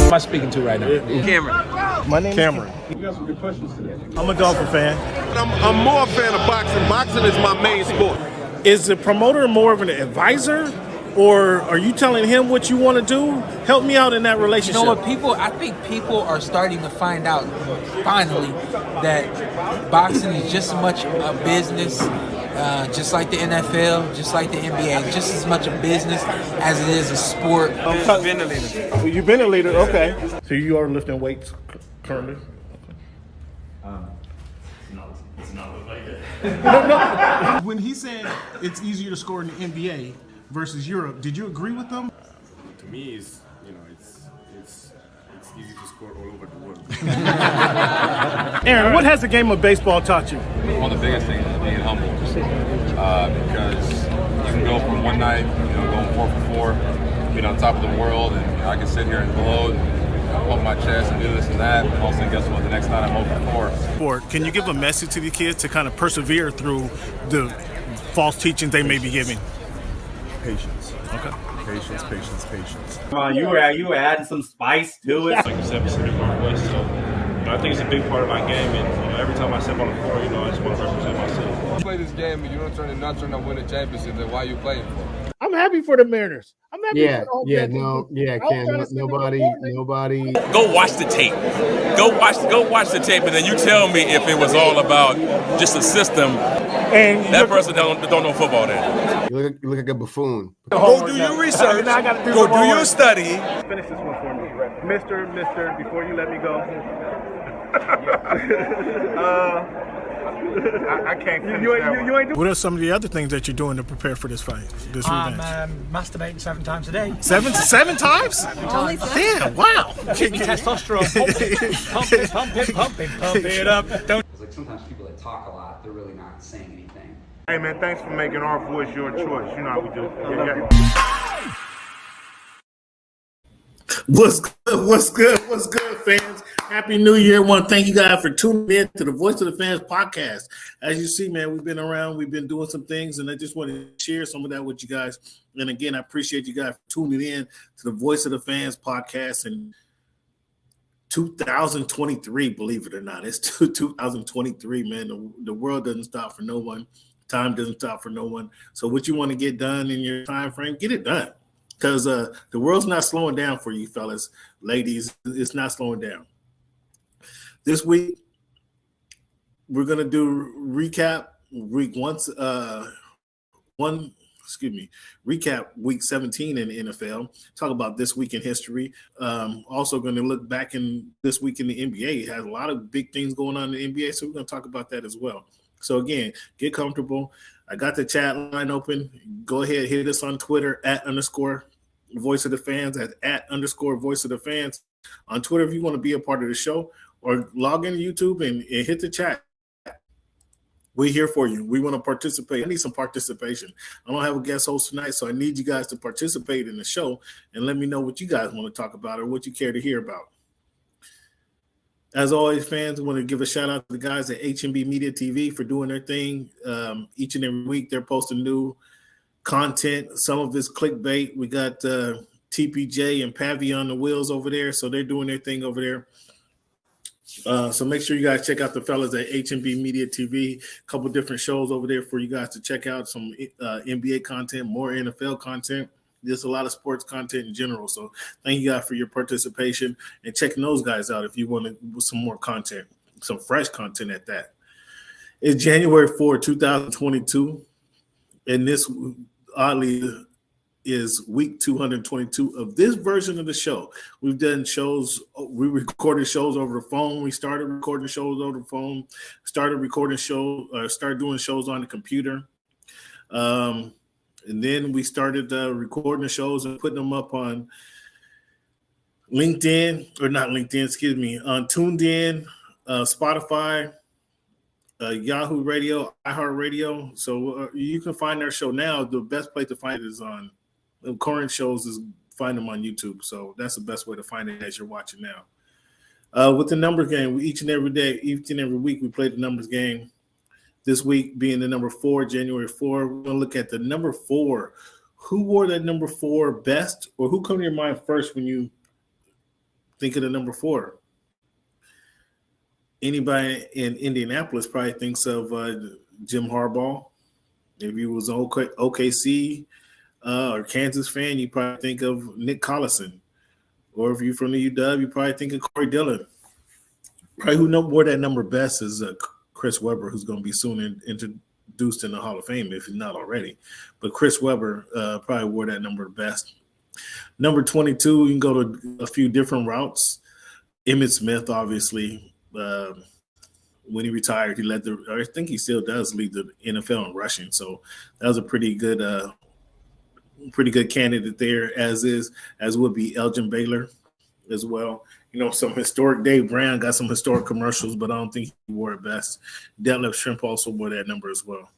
am I speaking to right now? Cameron. My name is Cameron. You got some good questions today. I'm a Dolphin fan. I'm more a fan of boxing. Boxing is my main sport. Is the promoter more of an advisor, or are you telling him what you want to do? Help me out in that relationship. You know what, I think people are starting to find out, finally, that boxing is just as much a business, just like the NFL, just like the NBA, just as much a business as it is a sport. You've been a leader. You've been a leader, okay. So you are lifting weights currently? It's not look like that. When he said it's easier to score in the NBA versus Europe, did you agree with them? To me, it's easy to score all over the world. Aaron, what has the game of baseball taught you? One of the biggest things is being humble, because you can go from one night, going 4 for 4, being on top of the world, and I can sit here and gloat and pump my chest and do this and that, and also guess what? The next night I'm 0 for 4. Can you give a message to the kids to kind of persevere through the false teachings they may be giving? Patience. Okay. Patience. You were adding some spice to it. Like you said, Pacific Northwest. So, I think it's a big part of my game. And every time I step on the floor, I just want to represent myself. You play this game and you don't not trying to win a championship, then why are you playing for? I'm happy for the Mariners. I'm happy Yeah, for the whole yeah, Kansas no, City. yeah, Ken, nobody. Go watch the tape. Go watch the tape, and then you tell me if it was all about just a system. And that person don't know football then. You look like a buffoon. Go do your research. Go do your study. Finish this one for me. Mister, before you let me go. I can't finish that one. What are some of the other things that you're doing to prepare for this fight, this rematch? Masturbating 7 times a day. Seven times? Only Damn, wow. Give me testosterone. Pump it up. Don't. Like sometimes people that talk a lot, they're really not saying anything. Hey man, thanks for making our voice your choice. You know how we do. What's good, fans? Happy New Year. I want to thank you guys for tuning in to the Voice of the Fans podcast. As you see, man, we've been around, we've been doing some things, and I just want to share some of that with you guys. And again, I appreciate you guys for tuning in to the Voice of the Fans podcast in 2023, believe it or not. It's 2023, man. The world doesn't stop for no one. Time doesn't stop for no one. So what you want to get done in your time frame, get it done. Because the world's not slowing down for you, fellas, ladies. It's not slowing down. This week, we're gonna do recap recap week 17 in the NFL. Talk about this week in history. Also going to look back in this week in the NBA. It has a lot of big things going on in the NBA, so we're going to talk about that as well. So again, get comfortable. I got the chat line open. Go ahead, hit us on Twitter @_Voice of the Fans, @_Voice of the Fans. On Twitter, if you want to be a part of the show, or log into YouTube and hit the chat. We're here for you. We want to participate. I need some participation. I don't have a guest host tonight, so I need you guys to participate in the show and let me know what you guys want to talk about or what you care to hear about. As always, fans, I want to give a shout out to the guys at HMB Media TV for doing their thing. Each and every week, they're posting new content. Some of it's clickbait. We got TPJ and Pavi on the wheels over there, so they're doing their thing over there. So make sure you guys check out the fellas at HMB Media TV. A couple different shows over there for you guys to check out. Some NBA content, more NFL content. There's a lot of sports content in general. So thank you guys for your participation and checking those guys out if you want some more content, some fresh content at that. It's January 4, 2022. And this, oddly, is week 222 of this version of the show. We've done shows. We recorded shows over the phone. We started recording shows over the phone. Started doing shows on the computer. And then we started recording the shows and putting them up on LinkedIn, or not LinkedIn, excuse me, on TuneIn, Spotify, Yahoo Radio, iHeartRadio. So you can find our show now. The best place to find it is on the current shows is find them on YouTube. So that's the best way to find it as you're watching now. With the numbers game, each and every week, we play the numbers game. This week being the number 4, January 4, we're going to look at the number 4. Who wore that number 4 best, or who come to your mind first when you think of the number 4. Anybody in Indianapolis probably thinks of Jim Harbaugh. If you was an OKC or Kansas fan, you probably think of Nick Collison. Or if you're from the UW, you probably think of Corey Dillon. Probably who wore that number best is Chris Webber, who's going to be soon introduced in the Hall of Fame, if he's not already. But Chris Webber probably wore that number best. Number 22, you can go to a few different routes. Emmitt Smith, obviously, when he retired, he led I think he still does lead the NFL in rushing. So that was a pretty good candidate there, as would be Elgin Baylor as well. Some historic. Dave Brown got some historic commercials, but I don't think he wore it best. Detlef Shrimp also wore that number as well.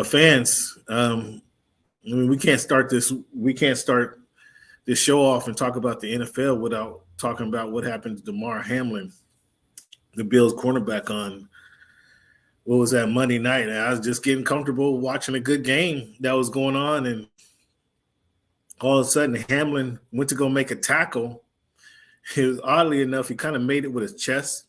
Fans, we can't start this show off and talk about the NFL without talking about what happened to Damar Hamlin, the Bills cornerback, on what was that, Monday night. And I was just getting comfortable watching a good game that was going on, and all of a sudden Hamlin went to go make a tackle. Oddly enough, he kind of made it with his chest,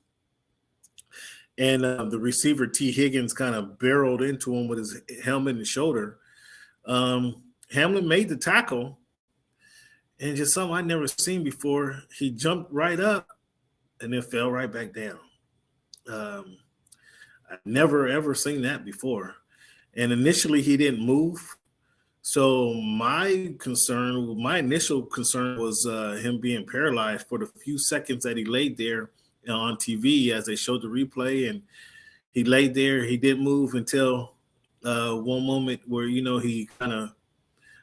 and the receiver T. Higgins kind of barreled into him with his helmet and shoulder. Hamlin made the tackle, and just something I'd never seen before. He jumped right up and then fell right back down. I've never, ever seen that before. And initially he didn't move. So my initial concern was him being paralyzed for the few seconds that he laid there on TV as they showed the replay. And he laid there. He didn't move until one moment where, he kind of,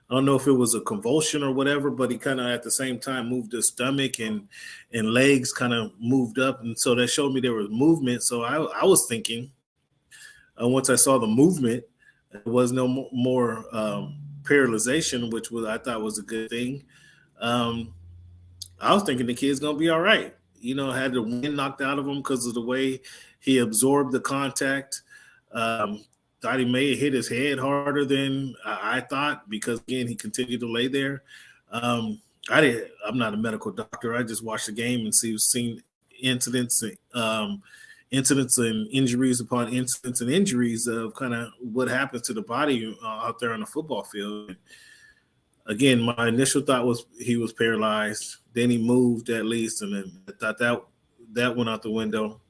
I don't know if it was a convulsion or whatever, but he kind of at the same time moved his stomach and legs kind of moved up. And so that showed me there was movement. So I was thinking, once I saw the movement, there was no more paralyzation, which I thought was a good thing. I was thinking the kid's going to be all right. Had the wind knocked out of him because of the way he absorbed the contact. Thought he may have hit his head harder than I thought, because again, he continued to lay there. I'm not a medical doctor. I just watched the game and seen incidents and injuries upon incidents and injuries of kind of what happens to the body out there on the football field. Again, my initial thought was he was paralyzed. Then he moved at least, and then I thought that went out the window.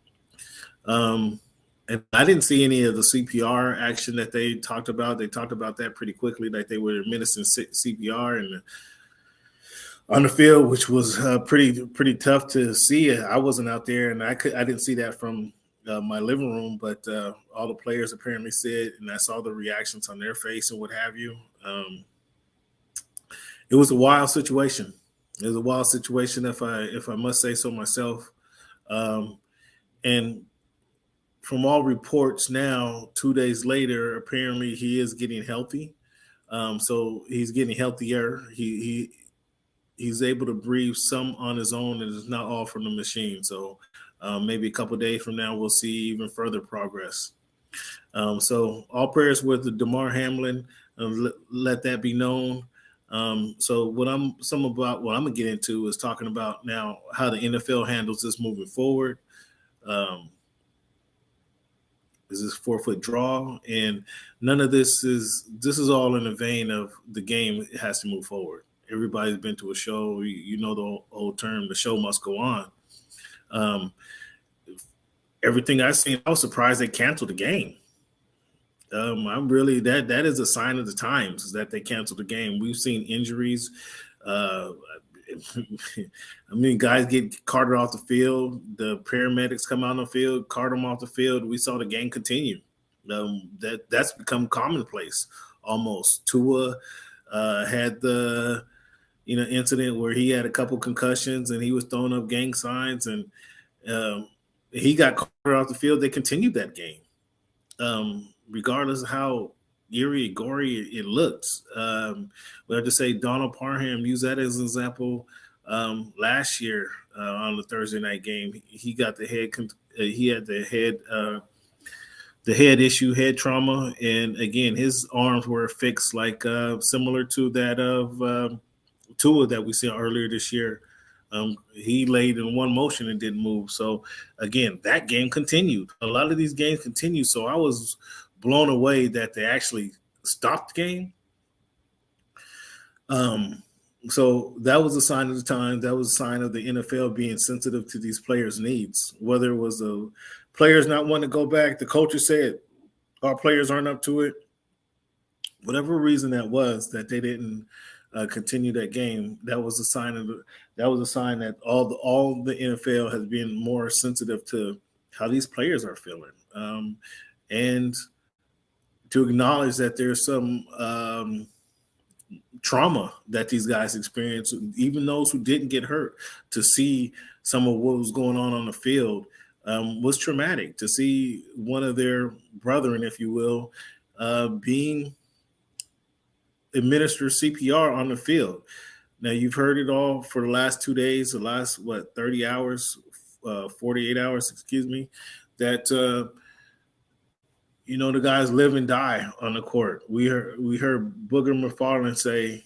And I didn't see any of the CPR action that they talked about. They talked about that pretty quickly, like they were administering CPR and on the field, which was pretty tough to see. I wasn't out there, and I didn't see that from my living room, but all the players apparently said, and I saw the reactions on their face and what have you. It was a wild situation. It was a wild situation, if I must say so myself. And from all reports now, 2 days later, apparently he is getting healthy. So he's getting healthier. He's able to breathe some on his own, and it's not all from the machine. So maybe a couple of days from now, we'll see even further progress. So all prayers with Damar Hamlin. Let that be known. So what I'm gonna get into is talking about now how the NFL handles this moving forward. Is this 4-foot draw? And none of this is all in the vein of the game. It has to move forward. Everybody's been to a show. You know the old term, the show must go on. Everything I've seen, I was surprised they canceled the game. I'm really, that is a sign of the times, is that they canceled the game. We've seen injuries. Guys get carted off the field. The paramedics come out on the field, cart them off the field. We saw the game continue. That's become commonplace almost. Tua had the incident where he had a couple concussions and he was throwing up gang signs, and he got carted off the field. They continued that game, regardless of how eerie, gory it looks. We have to say Donald Parham used that as an example last year on the Thursday night game. He got the head. He had the head issue, head trauma, and again, his arms were fixed, like similar to that of Tua that we saw earlier this year. He laid in one motion and didn't move. So again, that game continued. A lot of these games continue. So I was blown away that they actually stopped the game. So that was a sign of the time. That was a sign of the NFL being sensitive to these players' needs. Whether it was the players not wanting to go back, the coaches said our players aren't up to it. Whatever reason that was, that they didn't continue that game, that was a sign that all the NFL has been more sensitive to how these players are feeling, and to acknowledge that there's some trauma that these guys experience, even those who didn't get hurt. To see some of what was going on the field was traumatic. To see one of their brethren, if you will, being administer CPR on the field. Now, you've heard it all for the last 2 days, the last, 30 hours, 48 hours, excuse me, that, the guys live and die on the court. We heard Booger McFarland say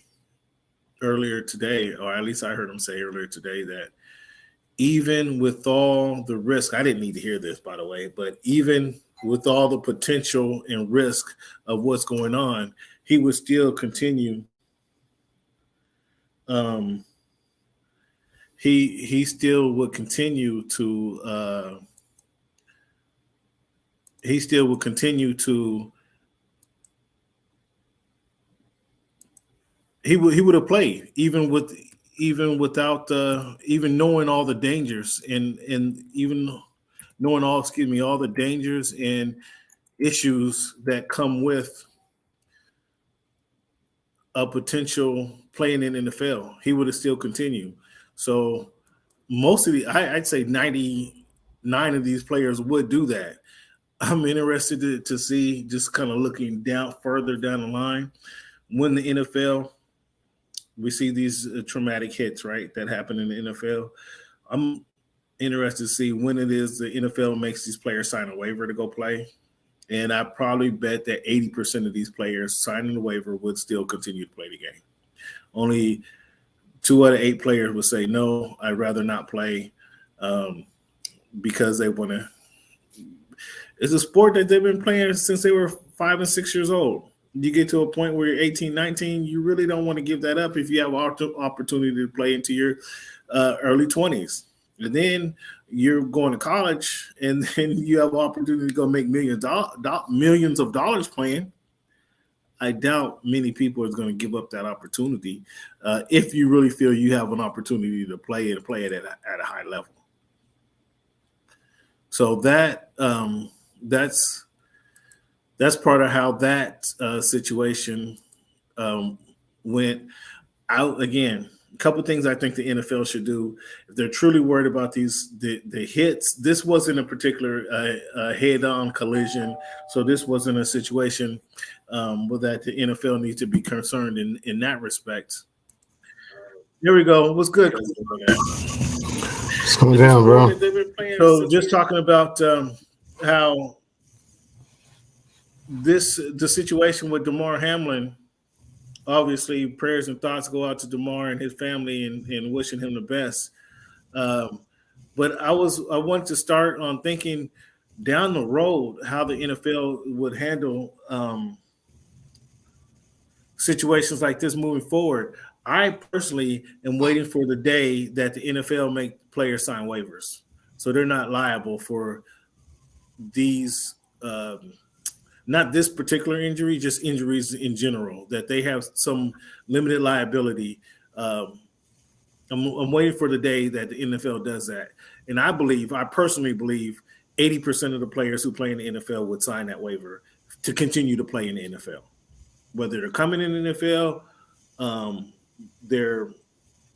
earlier today, or at least I heard him say earlier today, that even with all the risk, I didn't need to hear this, by the way, but even with all the potential and risk of what's going on, he would still continue. He still would continue to. He still would continue to. He would have played even without even knowing all the dangers and even knowing all the dangers and issues that come with a potential playing in the NFL. He would have still continued. So most of I'd say 99 of these players would do that. I'm interested to see, just kind of looking further down the line, when the NFL, we see these traumatic hits, right, that happen in the NFL. I'm interested to see when it is the NFL makes these players sign a waiver to go play. And I probably bet that 80% of these players signing the waiver would still continue to play the game. Only 2 out of 8 players would say, no, I'd rather not play, because they want to. It's a sport that they've been playing since they were 5 and 6 years old. You get to a point where you're 18, 19, you really don't want to give that up if you have opportunity to play into your early 20s. And then you're going to college, and then you have an opportunity to go make millions of dollars playing. I doubt many people are going to give up that opportunity if you really feel you have an opportunity to play it at a high level. So that's part of how that situation went out. Again, a couple of things I think the NFL should do if they're truly worried about the hits. This wasn't a particular head-on collision, so this wasn't a situation that the NFL needs to be concerned in that respect. Here we go. What's good? Slow down, bro. So just talking about how the situation with Damar Hamlin, obviously prayers and thoughts go out to Damar and his family and wishing him the best. But I wanted to start on thinking down the road how the NFL would handle situations like this moving forward. I personally am waiting for the day that the NFL make players sign waivers, so they're not liable for these, not this particular injury, just injuries in general, that they have some limited liability. I'm waiting for the day that the NFL does that. And I personally believe 80% of the players who play in the NFL would sign that waiver to continue to play in the NFL. Whether they're coming in the NFL, they're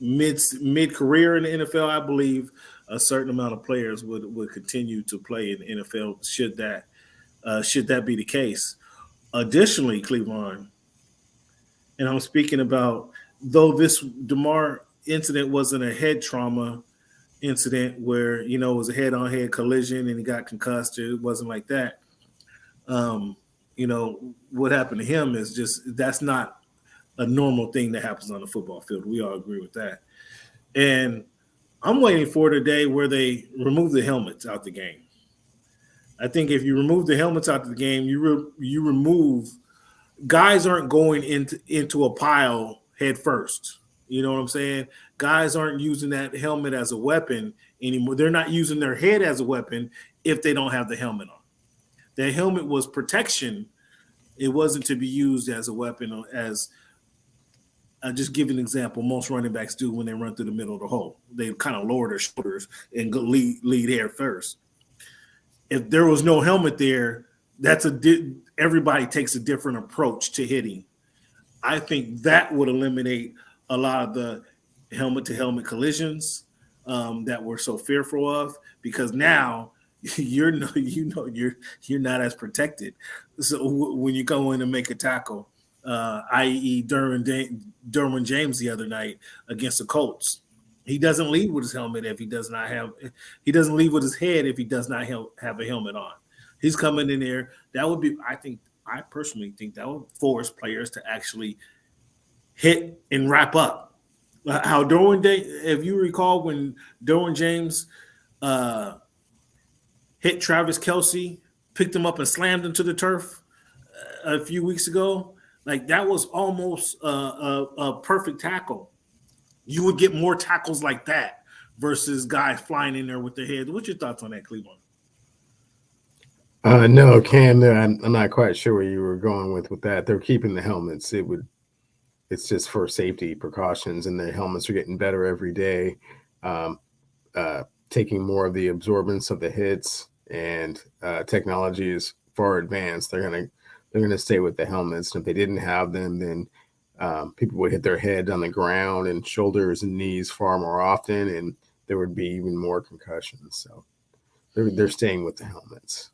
mid-career in the NFL, I believe a certain amount of players would continue to play in the NFL should that be the case. Additionally, Cleveland, and I'm speaking about, though this Damar incident wasn't a head trauma incident where, it was a head-on-head collision and he got concussed, it wasn't like that. What happened to him is that's not a normal thing that happens on the football field. We all agree with that. And I'm waiting for the day where they remove the helmets out the game. I think if you remove the helmets out of the game, you remove guys aren't going into a pile head first. You know what I'm saying? Guys aren't using that helmet as a weapon anymore. They're not using their head as a weapon if they don't have the helmet on. The helmet was protection. It wasn't to be used as a weapon. Or as I just give an example, most running backs do when they run through the middle of the hole. They kind of lower their shoulders and go lead head first. If there was no helmet there, everybody takes a different approach to hitting. I think that would eliminate a lot of the helmet-to-helmet collisions that we're so fearful of, because now you're not as protected. So when you go in and make a tackle, i.e. Derwin James the other night against the Colts, he doesn't lead with his helmet if he does not have. He doesn't lead with his head if he does not have a helmet on. He's coming in there. That would be. I personally think that would force players to actually hit and wrap up. How if you recall when Derwin James hit Travis Kelce, picked him up and slammed him to the turf a few weeks ago, like that was almost a perfect tackle. You would get more tackles like that versus guys flying in there with their heads. What's your thoughts on that, Cleveland? No, Cam, I'm not quite sure where you were going with that. They're keeping the helmets. It's just for safety precautions, and the helmets are getting better every day, taking more of the absorbance of the hits, and technology is far advanced. They're gonna stay with the helmets. And if they didn't have them, then people would hit their head on the ground and shoulders and knees far more often, and there would be even more concussions. So they're staying with the helmets.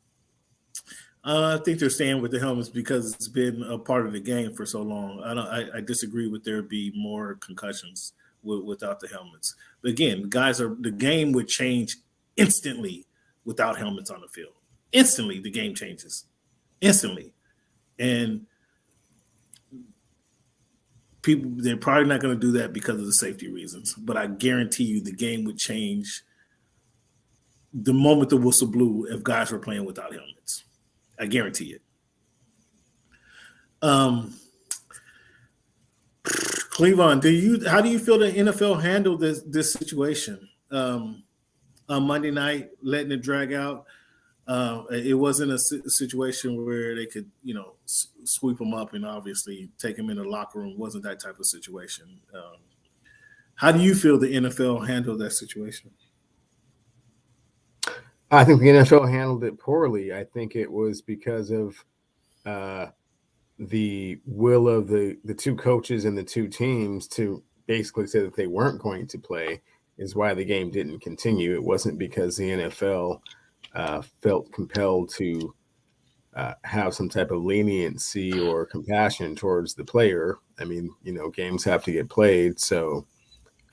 I think they're staying with the helmets because it's been a part of the game for so long. I disagree with there be more concussions without the helmets. But again, the game would change instantly without helmets on the field. Instantly, the game changes. Instantly. And they're probably not going to do that because of the safety reasons. But I guarantee you the game would change the moment the whistle blew if guys were playing without helmets. I guarantee it. Cleveland, how do you feel the NFL handled this situation? On Monday night, letting it drag out. It wasn't a situation where they could, sweep them up and obviously take them in the locker room. It wasn't that type of situation. How do you feel the NFL handled that situation? I think the NFL handled it poorly. I think it was because of the will of the two coaches and the two teams to basically say that they weren't going to play is why the game didn't continue. It wasn't because the NFL felt compelled to have some type of leniency or compassion towards the player. I mean, games have to get played. So,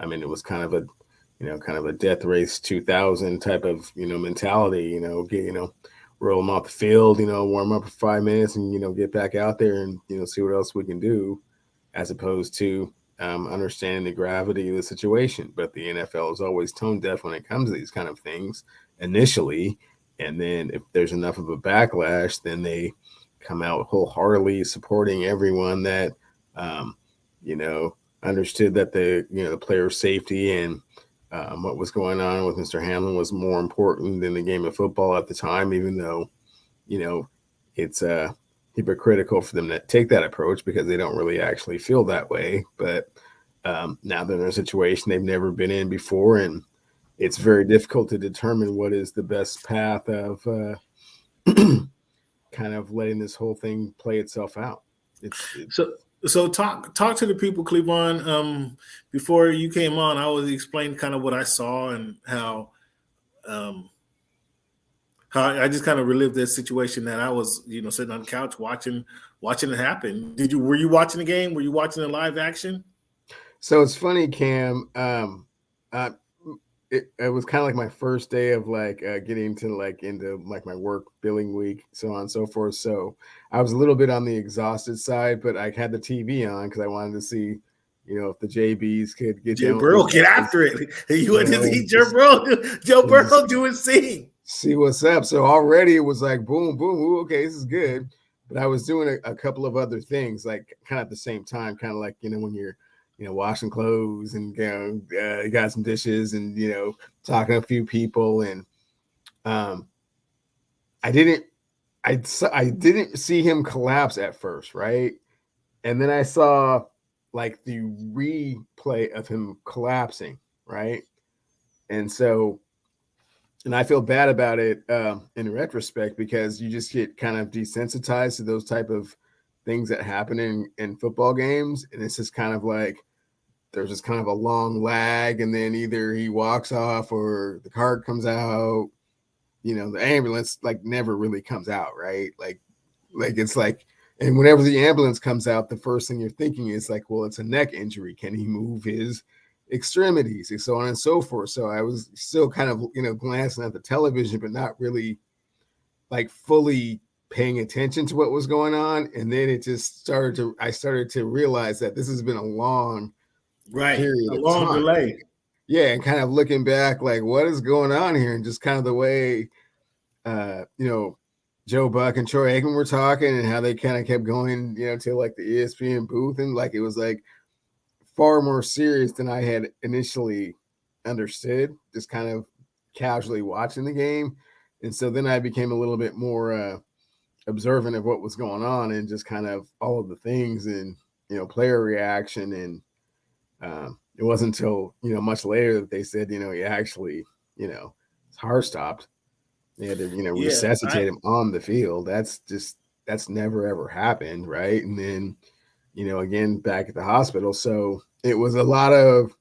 I mean, it was kind of a death race 2000 type of, mentality, roll them off the field, warm up for 5 minutes and, get back out there and, see what else we can do, as opposed to understanding the gravity of the situation. But the NFL is always tone deaf when it comes to these kind of things initially. And then if there's enough of a backlash, then they come out wholeheartedly supporting everyone that, understood that the player safety and what was going on with Mr. Hamlin was more important than the game of football at the time, even though, it's hypocritical for them to take that approach because they don't really actually feel that way. But now they're in a situation they've never been in before, and it's very difficult to determine what is the best path of kind of letting this whole thing play itself out. So talk to the people, Cleveland. Before you came on, I was explaining kind of what I saw and how I just kind of relived that situation that I was, sitting on the couch watching it happen. Were you watching the game? Were you watching the live action? So it's funny, Cam. It was kind of like my first day of getting to into my work billing week, so on and so forth. So I was a little bit on the exhausted side, but I had the TV on because I wanted to see, if the JBs could get Joe down, Burrow get after it. You want to see just Joe Burrow do his thing. see what's up. So already it was like boom, boom, ooh, okay, this is good. But I was doing a couple of other things, like kind of at the same time, kind of like when you're washing clothes and you got some dishes and talking to a few people, and I didn't see him collapse at first, right? And then I saw like the replay of him collapsing, right? And I feel bad about it in retrospect, because you just get kind of desensitized to those type of things that happen in football games. And it's just kind of like there's just kind of a long lag, and then either he walks off or the card comes out. The ambulance like never really comes out, right? Like it's like, and whenever the ambulance comes out, the first thing you're thinking is like, well, it's a neck injury. Can he move his extremities, and so on and so forth? So I was still kind of glancing at the television, but not really like fully paying attention to what was going on. And then it just I started to realize that this has been a long period, a long delay. Yeah, and kind of looking back, like what is going on here, and just kind of the way Joe Buck and Troy Aikman were talking, and how they kind of kept going to like the ESPN booth, and like it was like far more serious than I had initially understood, just kind of casually watching the game. And so then I became a little bit more observant of what was going on, and just kind of all of the things, and player reaction. And it wasn't until much later that they said he actually his heart stopped. They had to resuscitate him on the field. That's never ever happened, right? And then again back at the hospital. So it was a lot of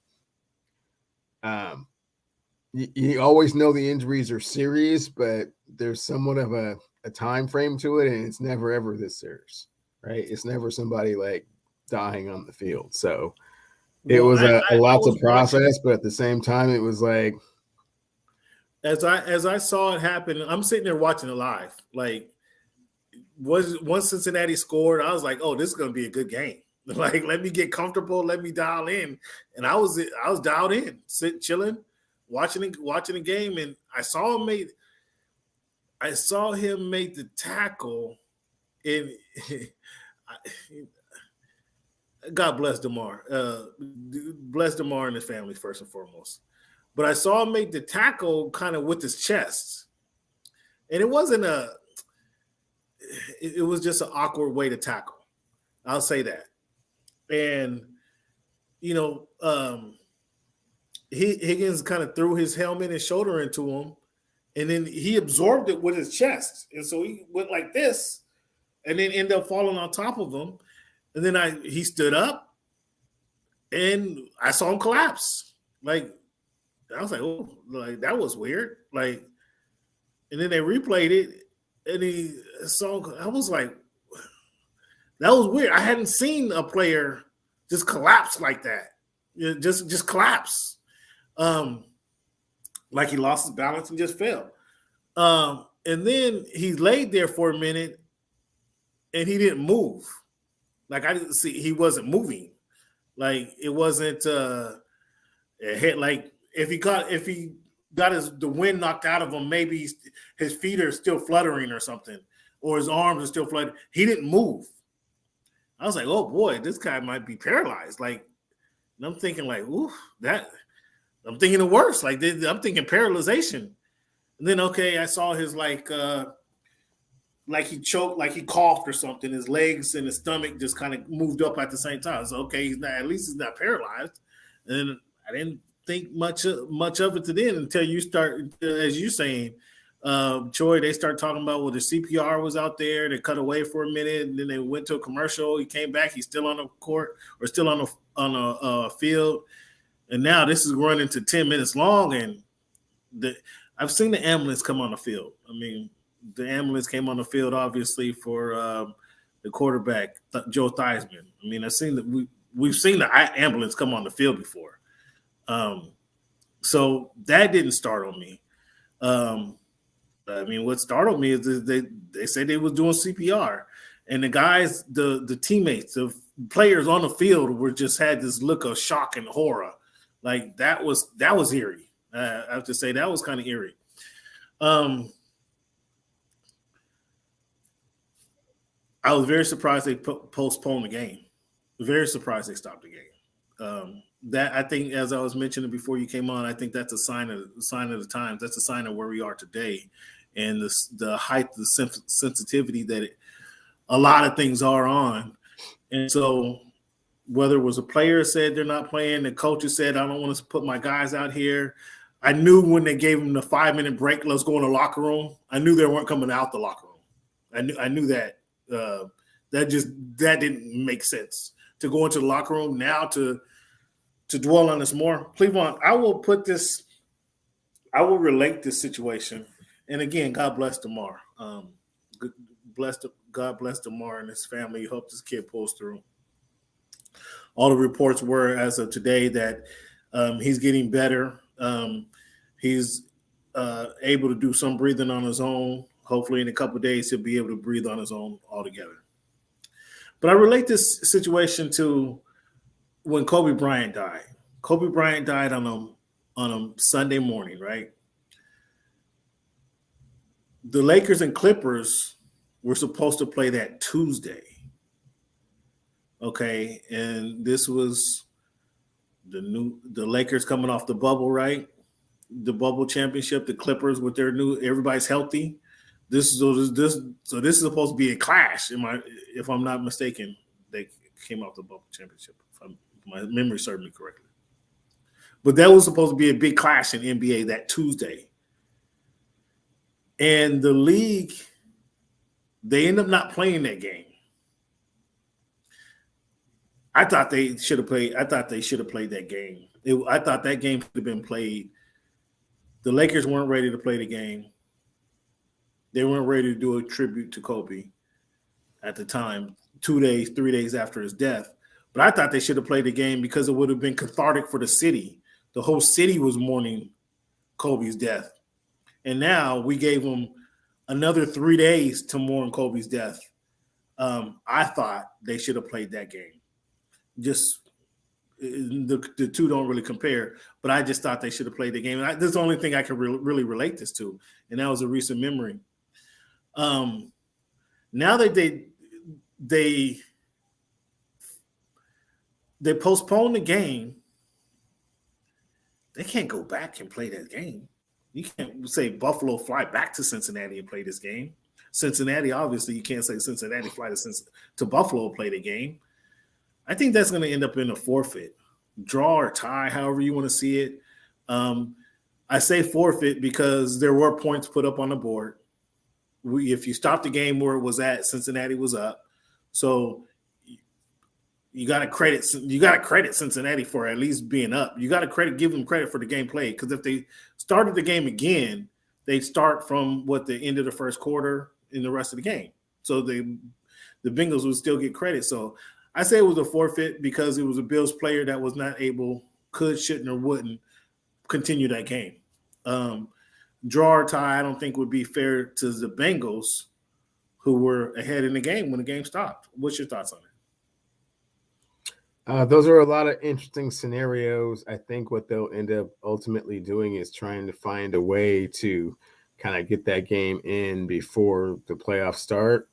you always know the injuries are serious, but there's somewhat of a time frame to it, and it's never ever this serious, right? It's never somebody like dying on the field. So it was a lot to process, but at the same time, it was like as I saw it happen, I'm sitting there watching it live. Like once Cincinnati scored, I was like, "Oh, this is going to be a good game." Like, let me get comfortable, let me dial in, and I was dialed in, chilling, watching the game, and I saw him make the tackle, and God bless DeMar. Bless DeMar and his family first and foremost. But I saw him make the tackle kind of with his chest. And it wasn't it was just an awkward way to tackle. I'll say that. And, Higgins kind of threw his helmet and shoulder into him, and then he absorbed it with his chest. And so he went like this, and then ended up falling on top of him. And then he stood up, and I saw him collapse. Like, I was like, oh, like that was weird. Like, and then they replayed it, and I was like, that was weird. I hadn't seen a player just collapse like that. Just collapse. Like he lost his balance and just fell. And then he laid there for a minute, and he didn't move. Like I didn't see, he wasn't moving. Like it wasn't a hit. Like if he got the wind knocked out of him, maybe his feet are still fluttering or something, or his arms are still fluttering. He didn't move. I was like, oh boy, this guy might be paralyzed. Like, and I'm thinking like, ooh, I'm thinking the worst. Like I'm thinking paralyzation. And then I saw his like he choked, like he coughed or something. His legs and his stomach just kind of moved up at the same time. So at least he's not paralyzed. And I didn't think much of it to then until you start, as you saying, Troy. They start talking about the CPR was out there. They cut away for a minute, and then they went to a commercial. He came back. He's still on the court or still on a field. And now this is running to 10 minutes long, and I've seen the ambulance come on the field. I mean, the ambulance came on the field, obviously, for the quarterback, Joe Theismann. I mean, I've seen that we've seen the ambulance come on the field before. So that didn't startle me. I mean, what startled me is they said they was doing CPR. And the guys, the teammates, the players on the field were just had this look of shock and horror. Like that was eerie. I have to say that was kind of eerie. I was very surprised they postponed the game. Very surprised they stopped the game. That I think, as I was mentioning before you came on, I think that's a sign of the times. That's a sign of where we are today, and the height, the sensitivity that a lot of things are on. And so, whether it was a player said they're not playing, the coaches said I don't want to put my guys out here. I knew when they gave them the 5-minute break, let's go in the locker room. I knew they weren't coming out the locker room. I knew that. That didn't make sense to go into the locker room now to dwell on this more. Cleveland, I will relate this situation. And again, God bless DeMar. God bless DeMar and his family. Hope this kid pulls through. All the reports were, as of today, that he's getting better. He's able to do some breathing on his own. Hopefully in a couple of days, he'll be able to breathe on his own altogether. But I relate this situation to when Kobe Bryant died. Kobe Bryant died on a Sunday morning, right? The Lakers and Clippers were supposed to play that Tuesday. Okay, and this was the Lakers coming off the bubble, right? The bubble championship, the Clippers with their everybody's healthy. This is supposed to be a clash. If I'm not mistaken, they came off the bubble championship. If my memory serves me correctly. But that was supposed to be a big clash in NBA that Tuesday. And the league, they end up not playing that game. I thought they should have played that game. I thought that game should have been played. The Lakers weren't ready to play the game. They weren't ready to do a tribute to Kobe at the time, 3 days after his death. But I thought they should have played the game because it would have been cathartic for the city. The whole city was mourning Kobe's death. And now we gave them another 3 days to mourn Kobe's death. I thought they should have played that game. Just the two don't really compare, but I just thought they should have played the game. This is the only thing I can really relate this to, and that was a recent memory. Now that they postponed the game, they can't go back and play that game. You can't say Buffalo fly back to Cincinnati and play this game. Cincinnati, obviously, you can't say Cincinnati fly to Buffalo play the game. I think that's going to end up in a forfeit, draw or tie, however you want to see it. I say forfeit because there were points put up on the board. If you stop the game where it was at, Cincinnati was up. So you got to credit Cincinnati for at least being up. You got to give them credit for the game played, because if they started the game again, they'd start from the end of the first quarter in the rest of the game. So the Bengals would still get credit. So I say it was a forfeit because it was a Bills player that was not able, could, shouldn't, or wouldn't continue that game. Draw or tie, I don't think would be fair to the Bengals, who were ahead in the game when the game stopped. What's your thoughts on it? Those are a lot of interesting scenarios. I think what they'll end up ultimately doing is trying to find a way to kind of get that game in before the playoffs start,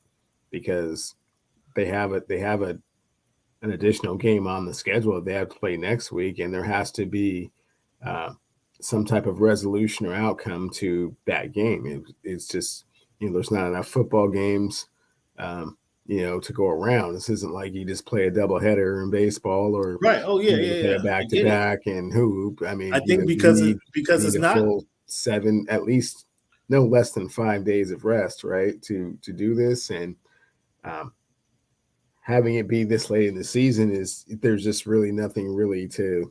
because they have an additional game on the schedule that they have to play next week, and there has to be some type of resolution or outcome to that game. It's just, there's not enough football games, to go around. This isn't like you just play a doubleheader in baseball, or right. Oh yeah, play back to back and hoop. I mean, I think because it's not full 7, at least no less than 5 days of rest, right? To do this, and having it be this late in the season there's just really nothing really to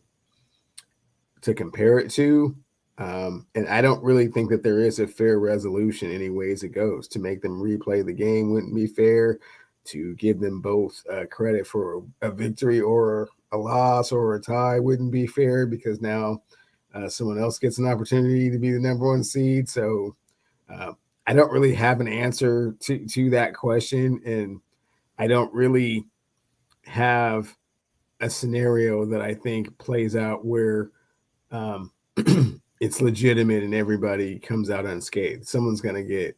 compare it to. And I don't really think that there is a fair resolution any ways it goes. To make them replay the game wouldn't be fair. To give them both credit for a victory or a loss or a tie wouldn't be fair, because now someone else gets an opportunity to be the number 1 seed. So I don't really have an answer to that question. And I don't really have a scenario that I think plays out where it's legitimate and everybody comes out unscathed. Someone's going to get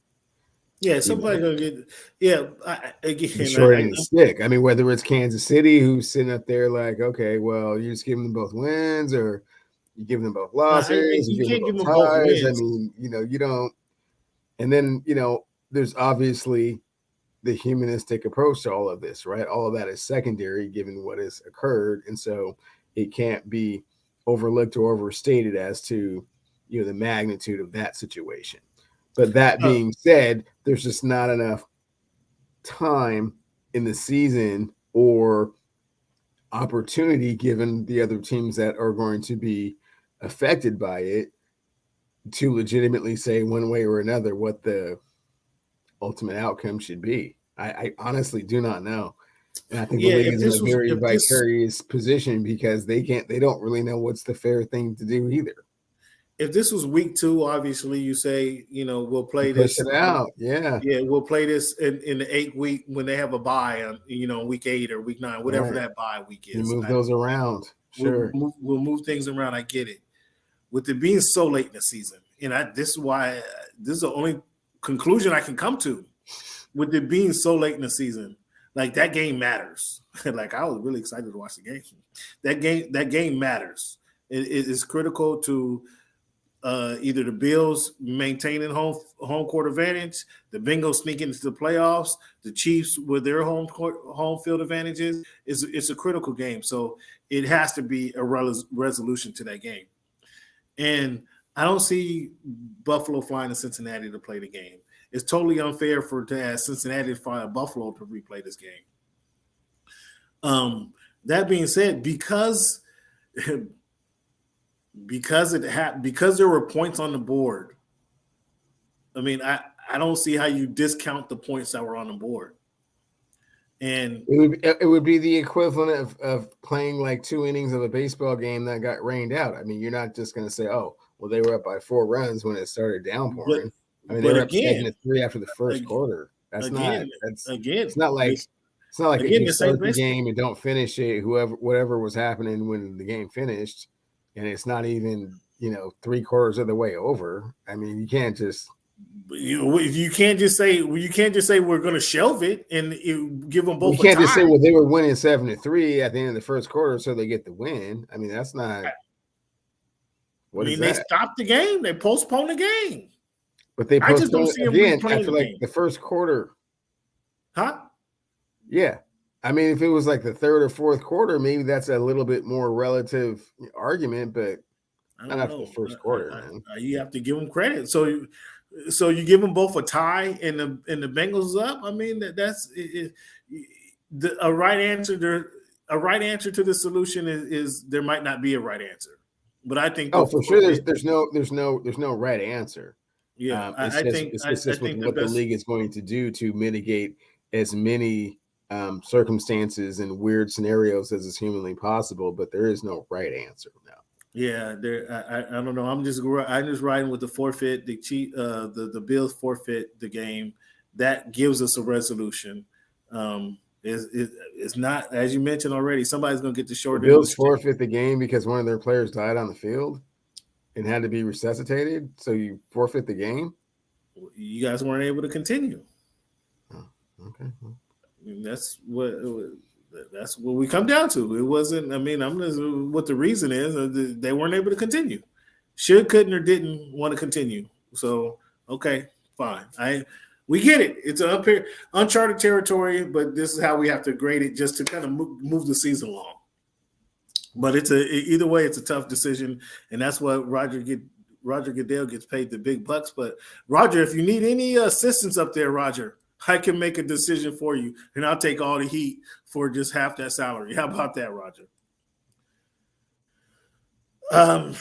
somebody's gonna get. Yeah, the short end of the stick. I mean, whether it's Kansas City, who's sitting up there like, okay, well, you're just giving them both wins, or you give them both losses, you can't give them ties. both wins. I mean, you don't. And then there's obviously the humanistic approach to all of this, right? All of that is secondary given what has occurred, and so it can't be overlooked or overstated as to the magnitude of that situation. But that being said, there's just not enough time in the season or opportunity given the other teams that are going to be affected by it to legitimately say one way or another what the ultimate outcome should be. I honestly do not know. And I think the league is in a very vicarious position because they don't really know what's the fair thing to do either. If this was week 2, obviously you say, we'll play push this it out. Yeah. Yeah, we'll play this in the 8th week when they have a bye on, week 8 or week 9, whatever that bye week is. You move those around. Sure. We'll move things around. I get it. With it being so late in the season, and this is why this is the only conclusion I can come to. With it being so late in the season, like that game matters. Like I was really excited to watch the game. That game matters. It is critical to either the Bills maintaining home court advantage, the Bengals sneaking into the playoffs, the Chiefs with their home field advantages. It's a critical game, so it has to be a resolution to that game. And I don't see Buffalo flying to Cincinnati to play the game. It's totally unfair to ask Cincinnati to fly Buffalo to replay this game. That being said, because there were points on the board, I mean, I don't see how you discount the points that were on the board. And it would be the equivalent of playing like 2 innings of a baseball game that got rained out. I mean, you're not just going to say, oh, well, they were up by 4 runs when it started downpouring. They were up 7-3 after the first quarter. It's not like if you start the game and don't finish it, whatever was happening when the game finished, and it's not even 3/4 of the way over. I mean, you can't just you can't just say we're going to shelve it and give them both. You can't just say, well, they were winning 7-3 at the end of the first quarter, so they get the win. I mean, that's not. They stopped the game. They postponed the game. But they postponed it again after the first quarter. Huh? Yeah. I mean, if it was like the 3rd or 4th quarter, maybe that's a little bit more relative argument, but not after the first quarter, man. You have to give them credit. So you give them both a tie and the Bengals up. I mean, that's a right answer. A right answer to the solution is there might not be a right answer, but I think for sure there's no right answer. Yeah, it's just what the league is going to do to mitigate as many circumstances and weird scenarios as is humanly possible, but there is no right answer now. Yeah, I don't know. I'm just riding with the forfeit. The Bills forfeit the game. That gives us a resolution. It's not, as you mentioned already, somebody's going to get the short end. The Bills forfeit the game because one of their players died on the field and had to be resuscitated. So you forfeit the game. You guys weren't able to continue. Oh, okay. I mean, that's what we come down to. It wasn't. I mean, I'm just what the reason is. They weren't able to continue. Should, couldn't, or didn't want to continue. So okay, fine. We get it. It's an uncharted territory, but this is how we have to grade it just to kind of move the season along. But either way, it's a tough decision, and that's what Roger Goodell gets paid the big bucks. But Roger, if you need any assistance up there, Roger, I can make a decision for you, and I'll take all the heat for just half that salary. How about that, Roger? That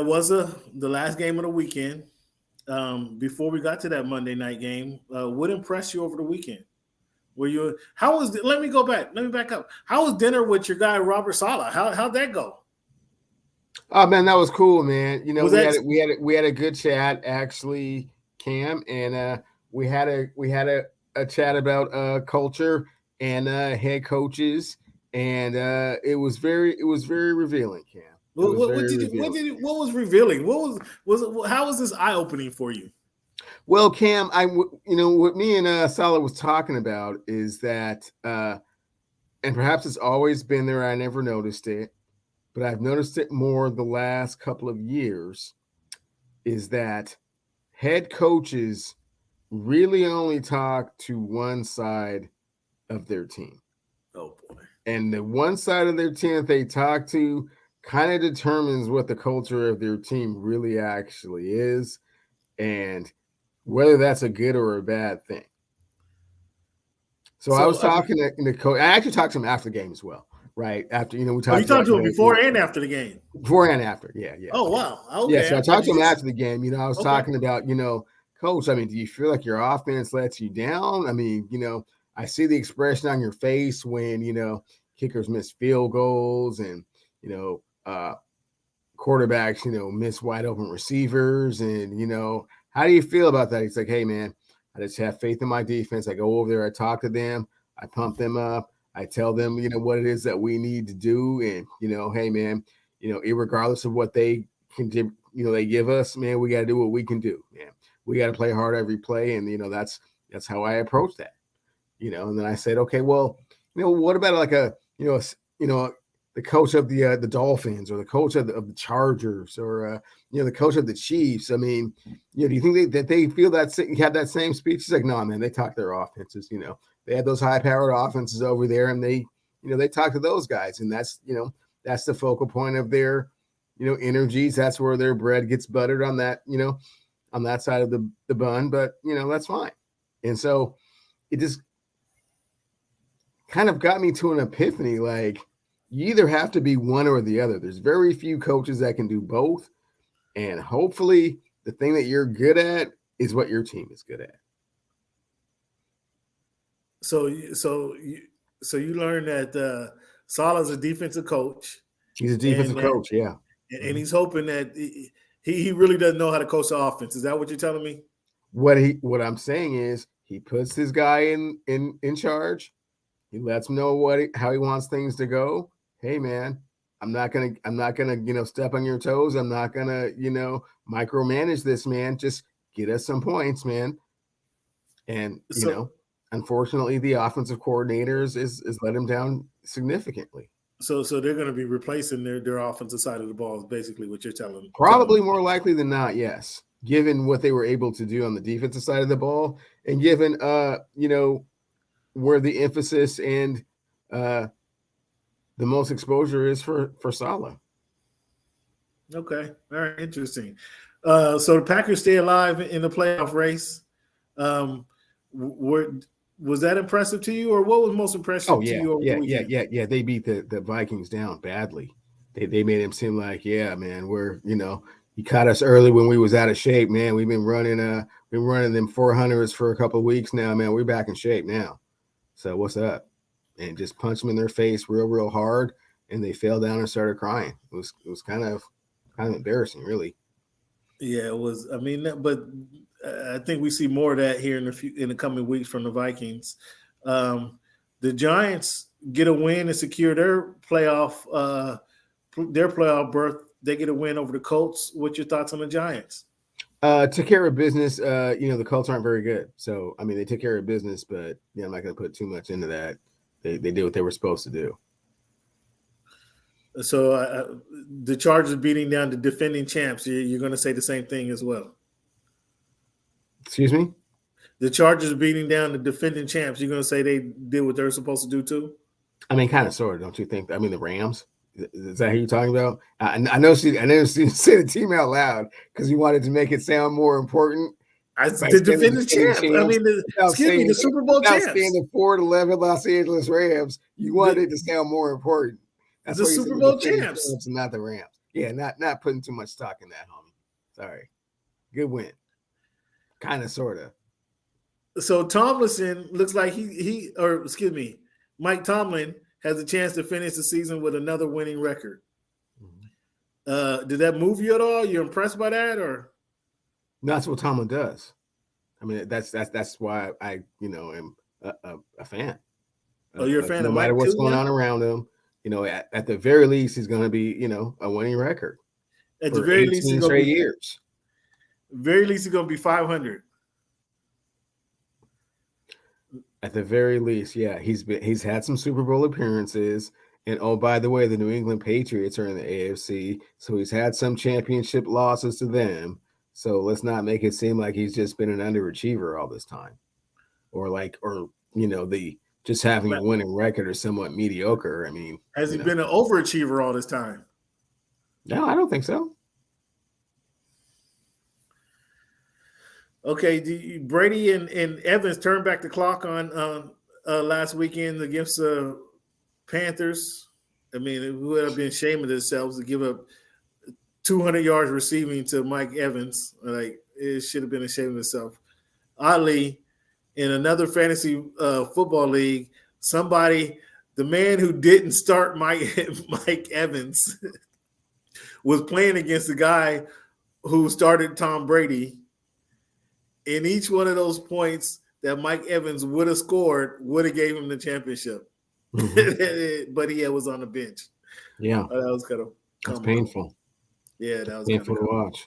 was the last game of the weekend. Before we got to that Monday night game, what impressed you over the weekend? Let me go back. Let me back up. How was dinner with your guy Robert Saleh? How'd that go? Oh man, that was cool, man. We had a good chat actually, Cam, and we had a a chat about culture and head coaches, and it was very revealing, Cam. What was revealing? How was this eye opening for you? Well, Cam, what me and Salah was talking about is that, and perhaps it's always been there. I never noticed it, but I've noticed it more the last couple of years. Is that head coaches really only talk to one side of their team. Oh boy! And the one side of their team that they talk to kind of determines what the culture of their team really actually is, and whether that's a good or a bad thing. So I was talking to the coach. I actually talked to him after the game as well, right? After, we talked. You talked to him before and after the game? Before and after, yeah. Oh, wow. Okay. Yeah, so I talked to him after the game. I was talking about, Coach, do you feel like your offense lets you down? I see the expression on your face when, kickers miss field goals and, quarterbacks, miss wide open receivers. And, how do you feel about that? He's like, hey, man, I just have faith in my defense. I go over there, I talk to them, I pump them up, I tell them, what it is that we need to do. And, hey, man, irregardless of what they can do, they give us, man, we got to do what we can do, man. We got to play hard every play. And, that's how I approach that, and then I said, okay, well, what about like the coach of the Dolphins or the coach of the Chargers or, the coach of the Chiefs? Do you think that they feel that you have that same speech? He's like, no, man, they talk their offenses, they have those high powered offenses over there and they talk to those guys. And that's, that's the focal point of their, energies. That's where their bread gets buttered on that, on that side of the bun, but that's fine. And so it just kind of got me to an epiphany. Like, you either have to be one or the other. There's very few coaches that can do both. And hopefully the thing that you're good at is what your team is good at. So you learned that Salah's a defensive coach. He's a defensive coach, yeah. And he's hoping that he really doesn't know how to coach the offense. Is that what you're telling me? What I'm saying is he puts his guy in charge. He lets him know how he wants things to go. Hey, man, I'm not gonna step on your toes. I'm not gonna micromanage this, man. Just get us some points, man. And unfortunately, the offensive coordinators is let him down significantly. So they're going to be replacing their offensive side of the ball, is basically what you're telling. Probably more likely than not, yes. Given what they were able to do on the defensive side of the ball, and given where the emphasis and the most exposure is for Salah. Okay, very interesting. So the Packers stay alive in the playoff race. Was that impressive to you, or what was most impressive to you over the weekend? Yeah. They beat the Vikings down badly. They made him seem like, yeah, man, we're you caught us early when we was out of shape, man. We've been running them 400s for a couple of weeks now, man. We're back in shape now. So what's up? And just punched them in their face real hard, and they fell down and started crying. It was kind of embarrassing, really. Yeah, it was. But I think we see more of that here in the coming weeks from the Vikings. The Giants get a win and secure their playoff berth. They get a win over the Colts. What's your thoughts on the Giants? Took care of business. The Colts aren't very good. So, they took care of business, but I'm not going to put too much into that. They did what they were supposed to do. So the Chargers beating down the defending champs, you're going to say the same thing as well? Excuse me? The Chargers beating down the defending champs, you're going to say they did what they're supposed to do too? Kind of, sort of, don't you think? The Rams. Is that who you're talking about? I know she say the team out loud because you wanted to make it sound more important. The defending champs. The Super Bowl champs. Saying the 4-11 Los Angeles Rams, you wanted it to sound more important. That's the Super Bowl champs, not the Rams. Yeah, not putting too much stock in that, homie. Sorry. Good win. Kind of, sort of. So Tomlinson looks like Mike Tomlin has a chance to finish the season with another winning record. Mm-hmm. Did that move you at all? You're impressed by that, or? No, that's what Tomlin does. I mean, that's why I am a fan. Oh, you're a fan no of matter Mike what's too, going now? on around him, at the very least, he's going to be a winning record At the for very least, 18 he's gonna straight be years. very least he's gonna be 500. At the very least, yeah, he's had some Super Bowl appearances, and oh, by the way, the New England Patriots are in the AFC, so he's had some championship losses to them. So let's not make it seem like he's just been an underachiever all this time, or the just having a winning record or somewhat mediocre. I mean, Has he been an overachiever all this time? No, I don't think so. Okay, Brady and Evans turned back the clock on last weekend against the Panthers. I mean, it would have been ashamed of themselves to give up 200 yards receiving to Mike Evans. Like, it should have been ashamed of itself. Oddly, in another fantasy football league, the man who didn't start Mike Evans was playing against the guy who started Tom Brady. In each one of those points that Mike Evans would have scored, would have gave him the championship. Mm-hmm. But he was on the bench. Yeah. That was kind of painful. Yeah, that was painful to watch.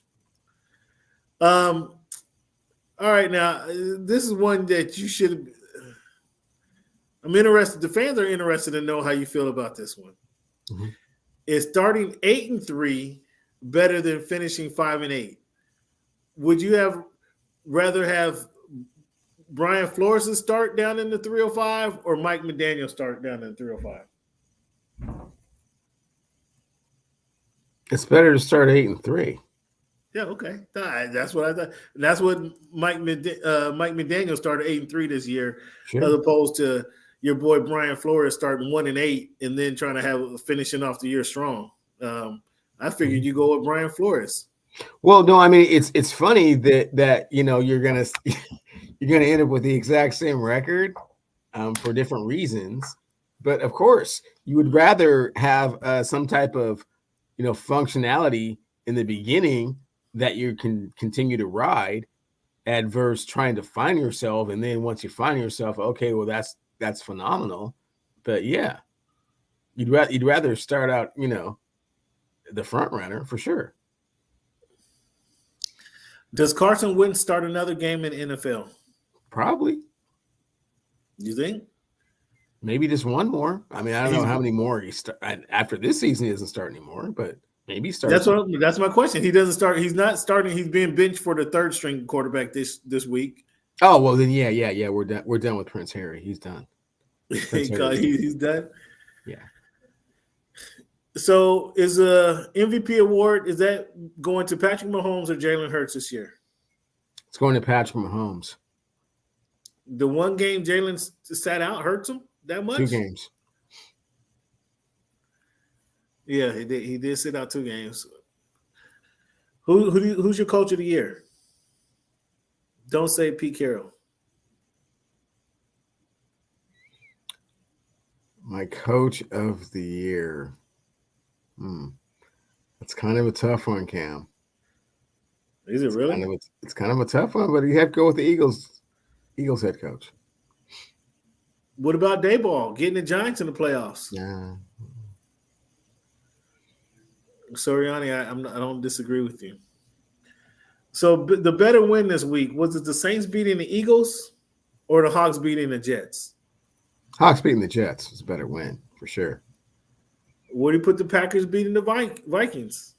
All right, now this is one that you should. I'm interested. The fans are interested to know how you feel about this one. Mm-hmm. Is starting 8-3 better than finishing 5-8? Would you rather have Brian Flores' start down in the 305 or Mike McDaniel start down in the 305? It's better to start 8-3. Yeah, okay. That's what I thought. That's what Mike McDaniel started 8-3 this year, as opposed to your boy Brian Flores starting 1-8 and then trying to finishing off the year strong. I figured you go with Brian Flores. Well, no, I mean it's funny that you're gonna end up with the exact same record for different reasons, but of course you would rather have some type of functionality in the beginning that you can continue to ride, adverse trying to find yourself, and then once you find yourself, okay, well that's phenomenal, but yeah, you'd rather start out the front runner for sure. Does Carson Wentz start another game in the NFL? Probably. You think? Maybe just one more. I mean, I don't know how many more after this season. He doesn't start anymore, but maybe start. That's my question. He doesn't start. He's not starting. He's being benched for the third string quarterback this week. Oh well, then yeah. We're done. We're done with Prince Harry. He's done. He's done. Yeah. So is a MVP award, is that going to Patrick Mahomes or Jalen Hurts this year? It's going to Patrick Mahomes. The one game Jalen sat out hurts him that much? 2 games. Yeah, he did sit out 2 games. Who's your coach of the year? Don't say Pete Carroll. My coach of the year. That's kind of a tough one, Cam. Is it really? It's kind of a tough one, but you have to go with the Eagles head coach. What about Dayball getting the Giants in the playoffs? Yeah. Soriani, I don't disagree with you. So the better win this week, was it the Saints beating the Eagles or the Hawks beating the Jets? Hawks beating the Jets was a better win for sure. Where do you put the Packers beating the Vikings?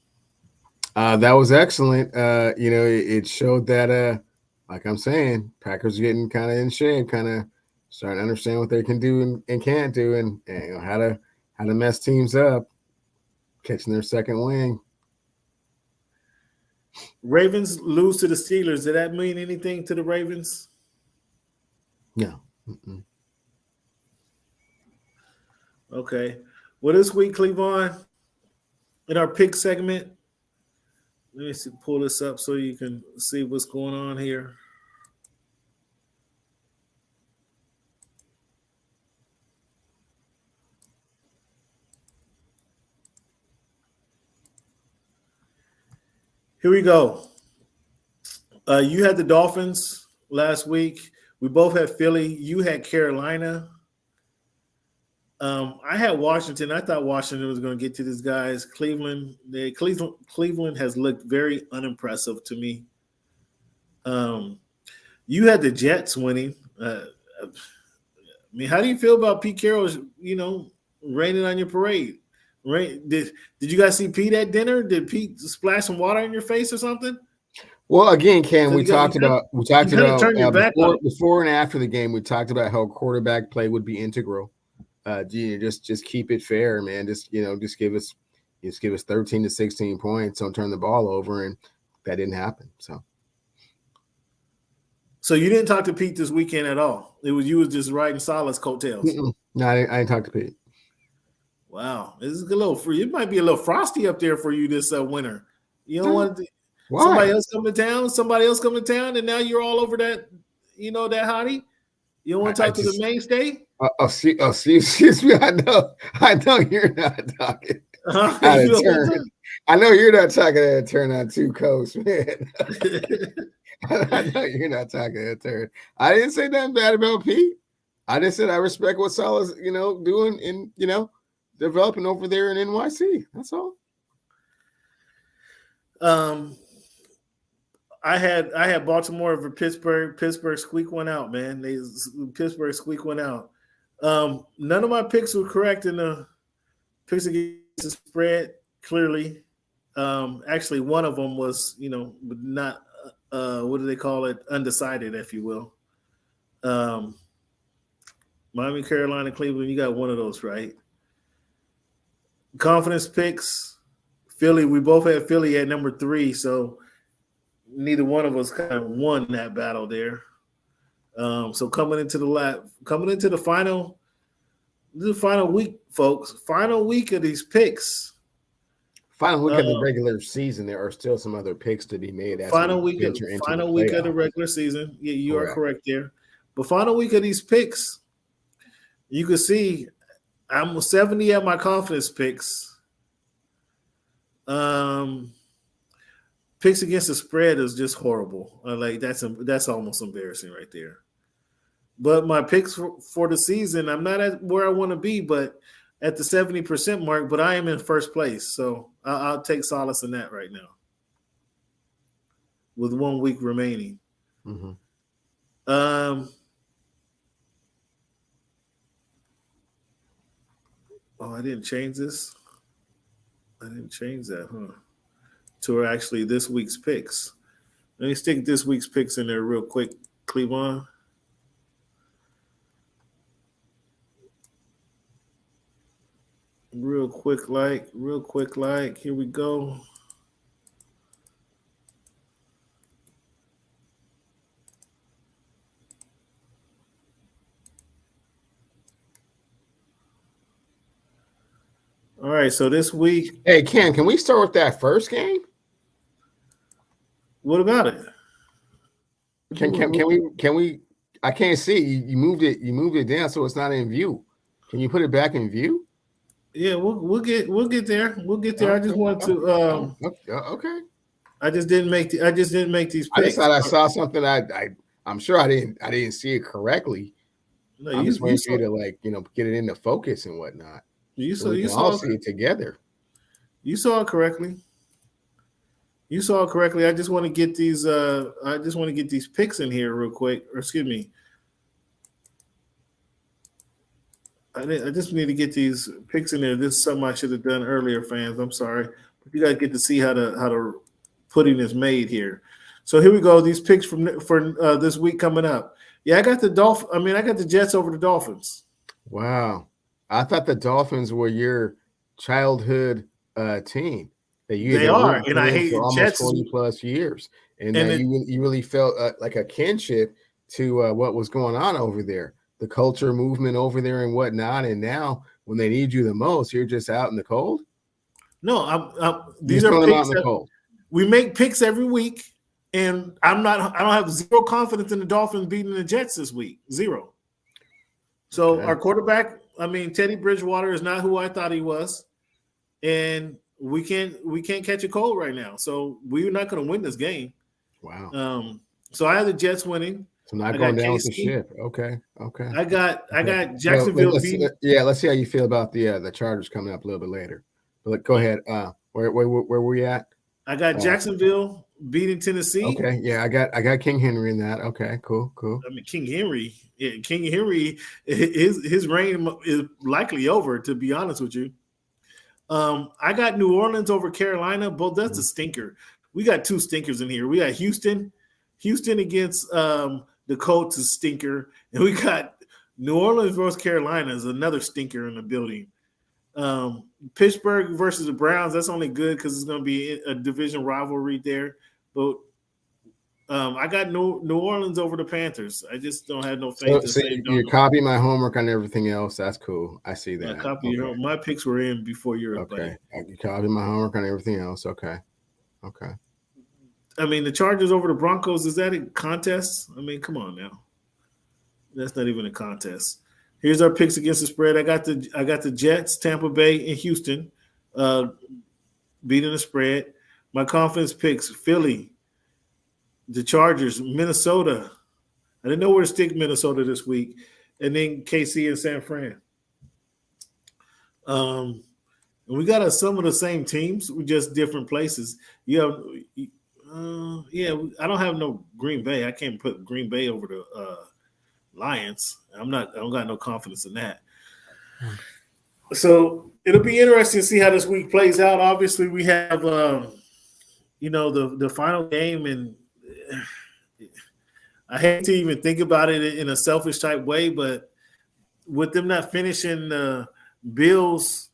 That was excellent. It showed that, like I'm saying, Packers getting kind of in shape, kind of starting to understand what they can do and can't do, and how to mess teams up, catching their second wing. Ravens lose to the Steelers. Did that mean anything to the Ravens? No. Mm-mm. Okay. Well, this week, Cleavon, in our pick segment, let me pull this up so you can see what's going on here. Here we go. You had the Dolphins last week. We both had Philly. You had Carolina. I had Washington. I thought Washington was going to get to these guys. Cleveland has looked very unimpressive to me. You had the Jets winning. I mean, how do you feel about Pete Carroll, raining on your parade? Did you guys see Pete at dinner? Did Pete splash some water in your face or something? Well, again, Ken, we talked about before and after the game. We talked about how quarterback play would be integral. Just keep it fair, man. Just give us 13 to 16 points. Don't turn the ball over, and that didn't happen. So you didn't talk to Pete this weekend at all. You was just riding Salah's coattails. No, I didn't talk to Pete. Wow, this is a little free. It might be a little frosty up there for you this winter. You don't want Why? somebody else come to town, and now you're all over that, that hottie. You don't want to talk to the mainstay. Excuse me. I know you're not talking out of turn. I know you're not talking out of turn on two coasts, man. I know you're not talking out of turn. I didn't say nothing bad about Pete. I just said I respect what Salah's, doing and developing over there in NYC. That's all. I had Baltimore over Pittsburgh. Pittsburgh squeak one out, man. Pittsburgh squeak one out. None of my picks were correct in the picks against the spread. Clearly, actually, one of them was, not what do they call it? Undecided, if you will. Miami, Carolina, Cleveland. You got one of those right. Confidence picks. Philly. We both had Philly at number 3, so neither one of us kind of won that battle there. So coming into the final week, folks. Final week of these picks. Final week of the regular season, there are still some other picks to be made. Final week of the regular season. Yeah, you are correct there. But final week of these picks, you can see I'm 70 at my confidence picks. Picks against the spread is just horrible. That's almost embarrassing right there. But my picks for the season, I'm not at where I want to be, but at the 70% mark. But I am in first place, so I'll take solace in that right now. With 1 week remaining. Mm-hmm. I didn't change this. I didn't change that, huh? To actually this week's picks. Let me stick this week's picks in there real quick, Cleveland. Real quick like. Here we go. All right, so this week. Hey, Ken, can we start with that first game? What about it? Can we? I can't see. You moved it down so it's not in view. Can you put it back in view? Yeah, we'll get there. We'll get there. I just wanted to. Okay. I just didn't make these picks. I just thought I saw something. I'm sure I didn't see it correctly. No, I'm just waiting for you to get it into focus and whatnot. You all see it together. You saw it correctly. I just want to get these. I just want to get these picks in here real quick. Or excuse me. I just need to get these picks in there. This is something I should have done earlier, fans. I'm sorry, but you guys get to see how the pudding is made here. So here we go. These picks for this week coming up. Yeah, I got the Jets over the Dolphins. Wow. I thought the Dolphins were your childhood team. They are, and I hate for almost Jets 40+ years, and you really felt like a kinship to what was going on over there, the culture movement over there and whatnot. And now, when they need you the most, you're just out in the cold. No, these are picks. In the cold. We make picks every week, and I don't have zero confidence in the Dolphins beating the Jets this week. Zero. So our quarterback. Teddy Bridgewater is not who I thought he was, and we can't catch a cold right now. So we're not going to win this game. Wow. So I have the Jets winning. So not I going got down with the KC. ship. Okay. I got So Jacksonville let's beating. see how you feel about the Chargers coming up a little bit later. But go ahead. Where were we at? I got Jacksonville beating Tennessee. Okay, yeah, I got King Henry in that. Okay, cool. I mean, King Henry, his reign is likely over. To be honest with you, I got New Orleans over Carolina. Both that's a stinker. We got two stinkers in here. We got Houston against the Colts is stinker, and we got New Orleans versus Carolina is another stinker in the building. Pittsburgh versus the Browns, that's only good because it's going to be a division rivalry there. But I got New Orleans over the Panthers. I just don't have no faith. So you copy my homework on everything else. That's cool. I see that. My picks were in before yours. Okay, you copy my homework on everything else. Okay. I mean, the Chargers over the Broncos, is that a contest? I mean, come on now. That's not even a contest. Here's our picks against the spread. I got the Jets, Tampa Bay, and Houston beating the spread. My confidence picks: Philly, the Chargers, Minnesota. I didn't know where to stick Minnesota this week, and then KC and San Fran. And we got some of the same teams, with just different places. I don't have no Green Bay. I can't put Green Bay over the Lions. I don't got no confidence in that. So it'll be interesting to see how this week plays out. Obviously, we have the final game, and I hate to even think about it in a selfish type way, but with them not finishing the Bengals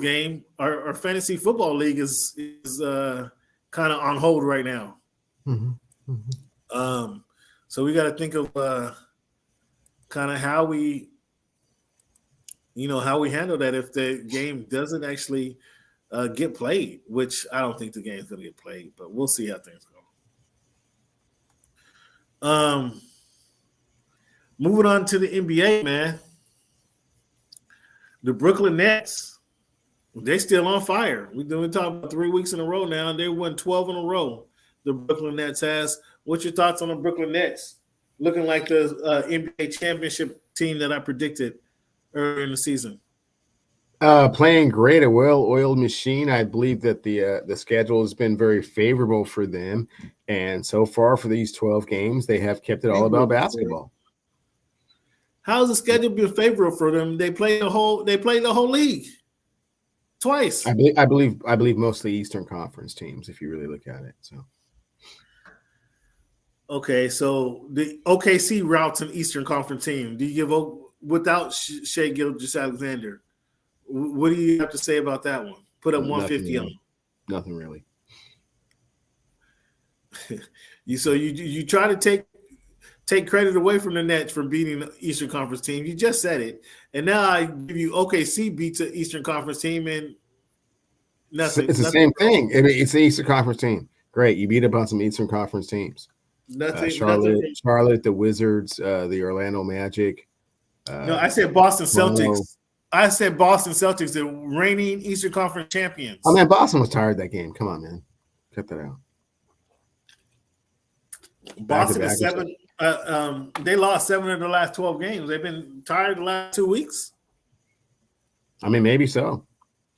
game, our fantasy football league is kind of on hold right now. So we got to think of kind of how we handle that if the game doesn't actually get played, which I don't think the game's going to get played, but we'll see how things go. Moving on to the NBA, man. The Brooklyn Nets, they still on fire. We've been talking about 3 weeks in a row now, and they won 12 in a row. The Brooklyn Nets has. What's your thoughts on the Brooklyn Nets? Looking like the NBA championship team that I predicted earlier in the season. Playing great, a well-oiled machine. I believe that the schedule has been very favorable for them, and so far for these 12 games, they have kept it all about basketball. How's the schedule been favorable for them? They played the whole league twice. I believe mostly Eastern Conference teams, if you really look at it. So. Okay, so the OKC routes an Eastern Conference team. Do you give without Shai Gilgeous-Alexander? What do you have to say about that one? Put up 150 on. Nothing really. You try to take credit away from the Nets for beating the Eastern Conference team. You just said it, and now I give you OKC beats the Eastern Conference team, and nothing. It's the same thing. I mean, it's the Eastern Conference team. Great, you beat up on some Eastern Conference teams. Charlotte, the Wizards, the Orlando Magic. No, I said Boston Celtics. I said Boston Celtics, the reigning Eastern Conference champions. Oh man, Boston was tired that game. Come on, man, cut that out. Boston is 7. They lost 7 of the last 12 games. They've been tired the last 2 weeks. I mean, maybe so.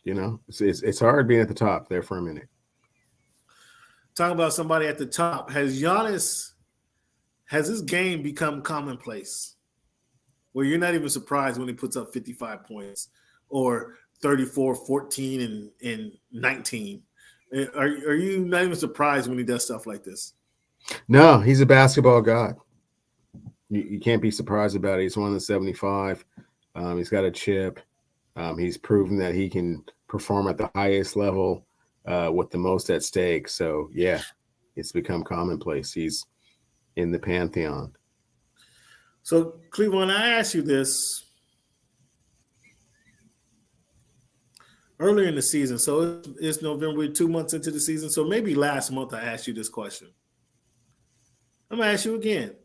It's hard being at the top there for a minute. Talking about somebody at the top, has his game become commonplace? Where you're not even surprised when he puts up 55 points or 34, 14, and 19. Are you not even surprised when he does stuff like this? No, he's a basketball god. You can't be surprised about it. He's won the 75. He's got a chip. He's proven that he can perform at the highest level with the most at stake. So, yeah, it's become commonplace. He's in the pantheon. So, Cleveland, I asked you this earlier in the season. So, it's November, we're 2 months into the season. So, maybe last month I asked you this question. I'm going to ask you again.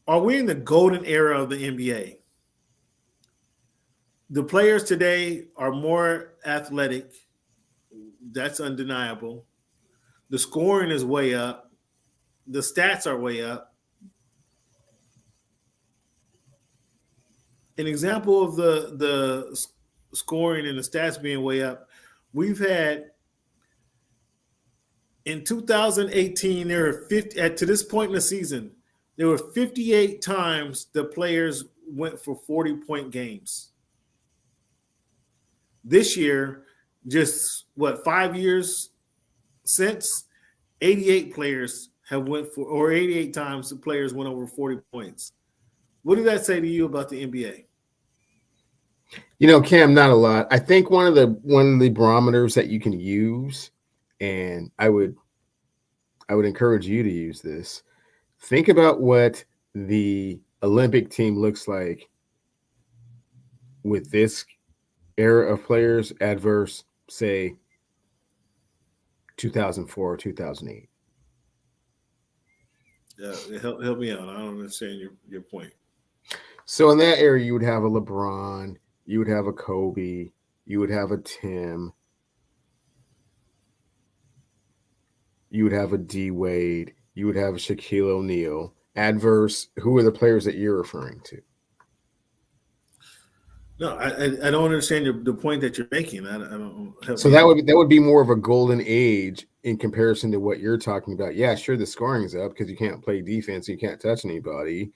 Are we in the golden era of the NBA? The players today are more athletic. That's undeniable. The scoring is way up. the stats are way up. An example of the scoring and the stats being way up, we've had in 2018, there were 50 to this point in the season, there were 58 times the players went for 40-point games. This year, just 5 years since, 88 players have went for, or 88 times the players went over 40 points. What did that say to you about the NBA? You know, Cam, not a lot. I think one of the barometers that you can use, and I would encourage you to use this. Think about what the Olympic team looks like with this era of players adverse, say, 2004 or 2008. Help me out. I don't understand your point. So in that era, you would have a LeBron, you would have a Kobe, you would have a Tim, you would have a D Wade, you would have a Shaquille O'Neal. Adverse, who are the players that you're referring to? No, I don't understand the point that you're making. I don't. So that would be more of a golden age in comparison to what you're talking about. Yeah, sure, the scoring is up because you can't play defense, you can't touch anybody.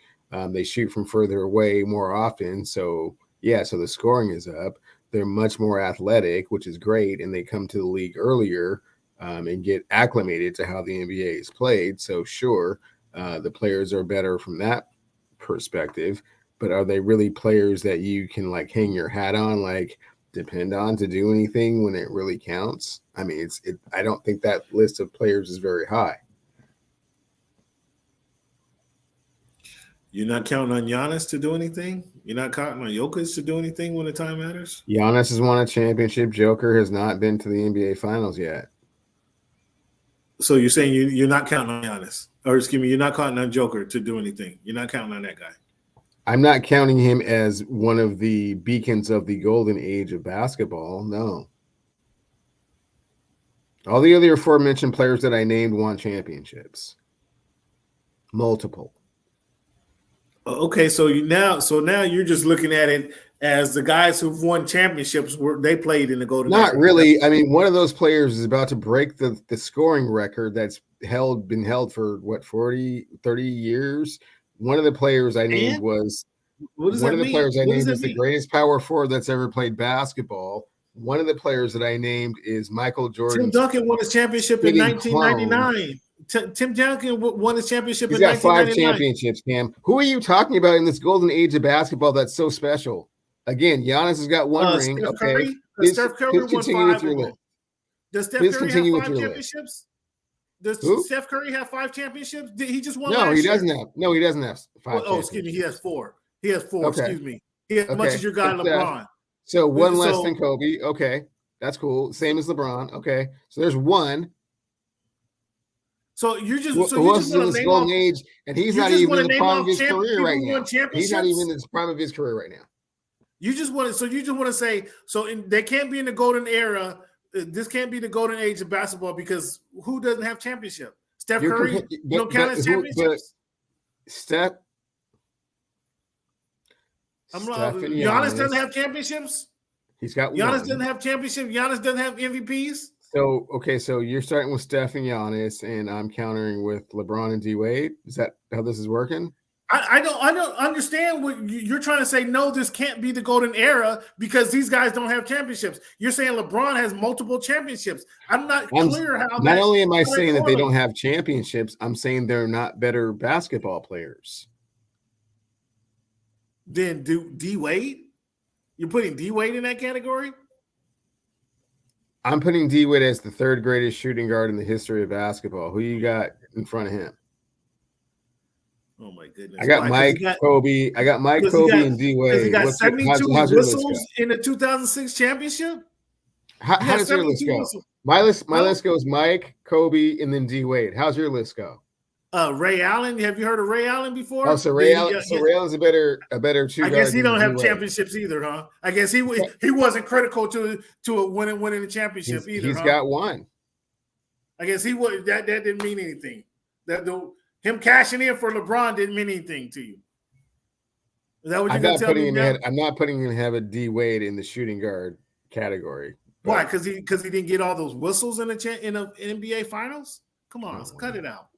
They shoot from further away more often, so yeah, so the scoring is up. They're much more athletic, which is great, and they come to the league earlier and get acclimated to how the NBA is played. So sure, the players are better from that perspective. But are they really players that you can like hang your hat on, like depend on to do anything when it really counts? I mean, I don't think that list of players is very high. You're not counting on Giannis to do anything? You're not counting on Jokic to do anything when the time matters? Giannis has won a championship. Joker has not been to the NBA Finals yet. So you're saying you're not counting on Giannis? Or excuse me, you're not counting on Joker to do anything. You're not counting on that guy. I'm not counting him as one of the beacons of the golden age of basketball. No. All the other aforementioned players that I named won championships. Multiple. Okay, so now you're just looking at it as the guys who've won championships they played in the golden age. Not really. I mean, one of those players is about to break the scoring record that's been held for 30 years. One of the players I named was the greatest power forward that's ever played basketball. One of the players that I named is Michael Jordan. Tim Duncan won his championship in 1999. Tim Duncan won his championship in 1999. He's got 5 championships, Cam. Who are you talking about in this golden age of basketball that's so special? Again, Giannis has got 1 ring. Steph okay. Curry? Steph Curry won 5 of them. Does Steph Curry have 5 championships? Does Steph Curry have 5 championships? Did he just won last year? No, he doesn't have 5. Oh, excuse me. He has 4. He has 4. Okay. Excuse me. He has as much as your guy LeBron. So one less than Kobe. Okay. That's cool. Same as LeBron. Okay. So there's 1. So you're just in this golden age, and he's not even in the prime of his career right now. He's not even in the prime of his career right now. You just want to say they can't be in the golden era. This can't be the golden age of basketball because who doesn't have championship? Steph Curry don't count as championships. Giannis doesn't have championships. He's got Giannis 1. doesn't have championships. Giannis doesn't have MVPs. So so you're starting with Steph and Giannis, and I'm countering with LeBron and D Wade. Is that how this is working? I don't understand what you're trying to say. No, this can't be the golden era because these guys don't have championships. You're saying LeBron has multiple championships. I'm not clear how. Not only am I saying that they don't have championships, I'm saying they're not better basketball players. Then D Wade? You're putting D Wade in that category? I'm putting D Wade as the 3rd greatest shooting guard in the history of basketball. Who you got in front of him? Oh my goodness! I got Kobe. I got Kobe, and D Wade. He got 72 whistles in the 2006 championship. How does your list go? My list goes Mike, Kobe, and then D Wade. How's your list go? Ray Allen. Have you heard of Ray Allen before? Oh, so Ray Allen's a better two. I guess he don't have championships either, huh? I guess he wasn't critical to winning the championship either. He's got 1. I guess he was. That didn't mean anything. him cashing in for LeBron didn't mean anything to you. Is that what you're going to tell me now? I'm not putting him to have a D Wade in the shooting guard category. Why? Because he didn't get all those whistles in the NBA Finals. Come on, cut it out.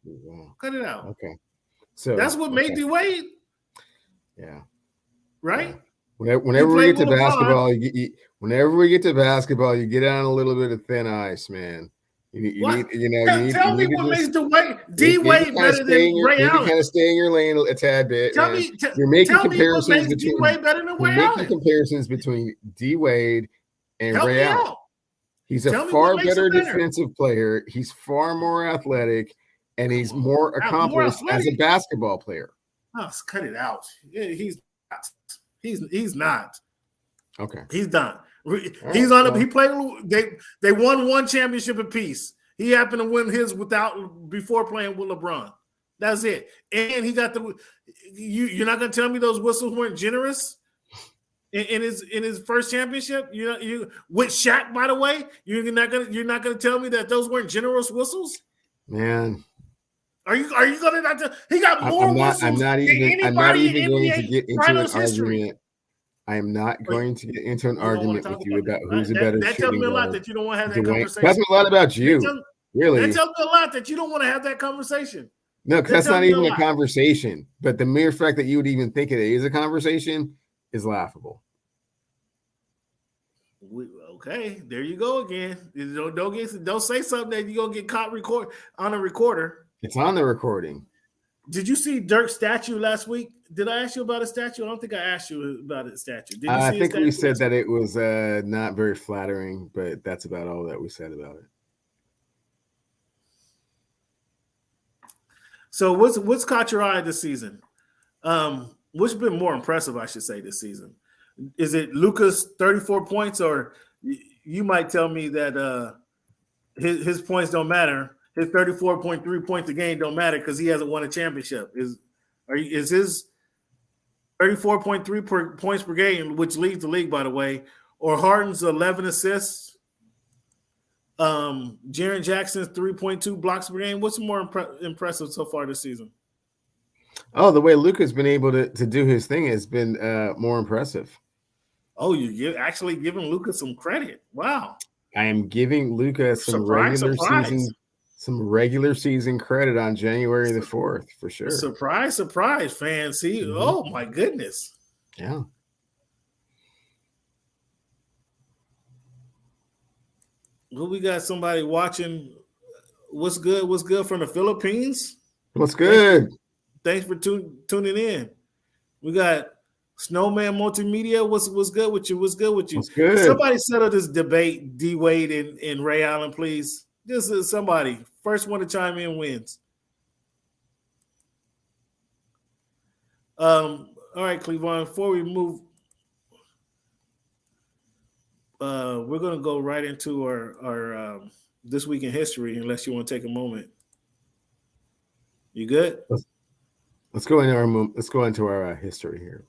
Cut it out. Okay, so that's what made D Wade. Yeah. Right. Whenever we get to basketball, you get on a little bit of thin ice, man. Tell me what makes D Wade better than Ray Allen. You kind of stay in your lane a tad bit. You're making comparisons between D Wade better than Ray Allen. Making comparisons between D Wade and Ray Allen. He's a far better defensive player. He's far more athletic, and he's more accomplished as a basketball player. Oh, cut it out. Yeah, he's not. Okay. He's done. He's on. He played. They won one championship apiece. He happened to win his before playing with LeBron. That's it. And he got the. You're not going to tell me those whistles weren't generous in his first championship. You with Shaq, by the way. You're not going to tell me that those weren't generous whistles. Man, are you going to not? He got more whistles. I'm not even going to get into an argument. I am not going to get into an argument with you about who's a better shooting guard. That tells me a lot that you don't want to have that conversation. That's a lot about you, really. That tells me a lot that you don't want to have that conversation. No, because that's not even a conversation. But the mere fact that you would even think it is a conversation is laughable. Okay, there you go again. Don't say something that you're gonna get caught on a recorder. It's on the recording. Did you see Dirk's statue last week? Did I ask you about a statue? I don't think I asked you about a statue. Did you I think we said that it was not very flattering, but that's about all that we said about it. So what's caught your eye this season? What's been more impressive, I should say, this season? Is it Luka's 34 points, or you might tell me that his points don't matter? His 34.3 points a game don't matter because he hasn't won a championship. Is his 34.3 points per game, which leads the league, by the way, or Harden's 11 assists, Jaren Jackson's 3.2 blocks per game? What's more impressive so far this season? Oh, the way Luka's been able to do his thing has been more impressive. Oh, you're actually giving Luka some credit. Wow. I am giving Luka some regular season credit on January the 4th, for sure. Surprise, fans. See, Oh my goodness. Yeah. Well, we got somebody watching. What's good? What's good from the Philippines? What's good? Thanks for tuning in. We got Snowman Multimedia. What's good with you? What's good with you? What's good? Somebody settle this debate, D Wade and Ray Allen, please. This is somebody. First one to chime in wins. All right, Cleavon, before we move, we're going to go right into our This Week in History, unless you want to take a moment. You good? Let's go into our history here.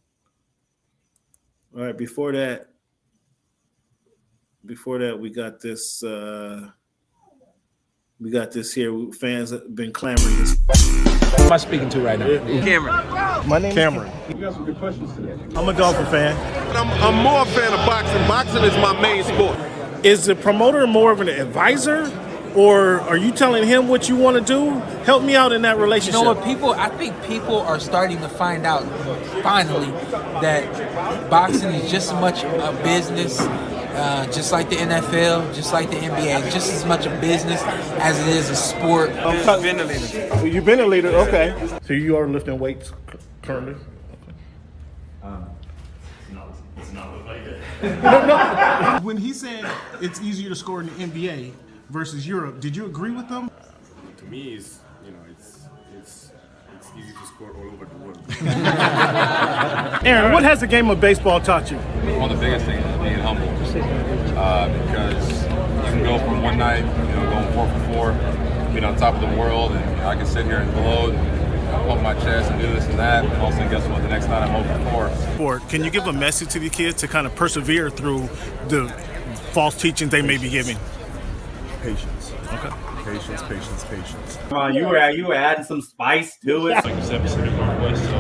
All right, before that, we got this here. Fans have been clamoring. Who am I speaking to right now? Cameron. My name's Cameron. You got some good questions today. I'm a Dolphin fan. I'm more a fan of boxing. Boxing is my main sport. Is the promoter more of an advisor, or are you telling him what you want to do? Help me out in that relationship. You know what, I think people are starting to find out finally that boxing is just as much a business, just like the NFL, just like the NBA, just as much a business as it is a sport. You've been a leader. You've been a leader, okay. So you are lifting weights currently? It's not like that. When he said it's easier to score in the NBA versus Europe, did you agree with them? To me, it's easy to score all over the world. Aaron, what has the game of baseball taught you? One of the biggest things is being humble, because you can go from one night, going 4 for 4, being on top of the world, and I can sit here and gloat and pump my chest and do this and that, and also guess what? The next night I'm 0 for 4. Can you give a message to the kids to kind of persevere through the false teachings they may be giving? Patience. Okay. Patience. Come on, you were adding some spice to it. Like you said, Pacific Northwest. So,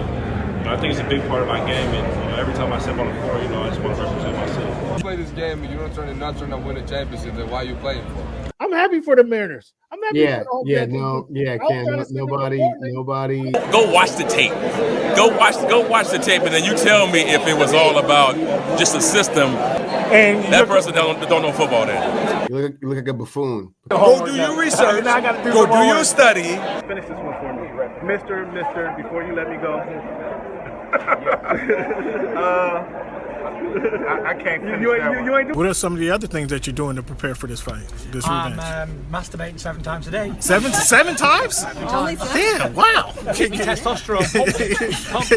I think it's a big part of my game. And every time I step on the floor, I just want to represent myself. You play this game and you don't turn to win a championship, then why are you playing for? I'm happy for the Mariners. I'm happy Yeah, for the whole yeah, Kansas no, City. yeah, I was Ken, trying to send them nobody. Go watch the tape. Go watch the tape, and then you tell me if it was all about just a system. And that person don't know football. Then You look like a buffoon. Go do your research. Go do your study. Finish this one for me, Mister. Before you let me go. I can't finish that one. What are some of the other things that you're doing to prepare for this fight, this revenge? Masturbating 7 times a day. Seven times? Only Damn! Wow. Give me testosterone. Pump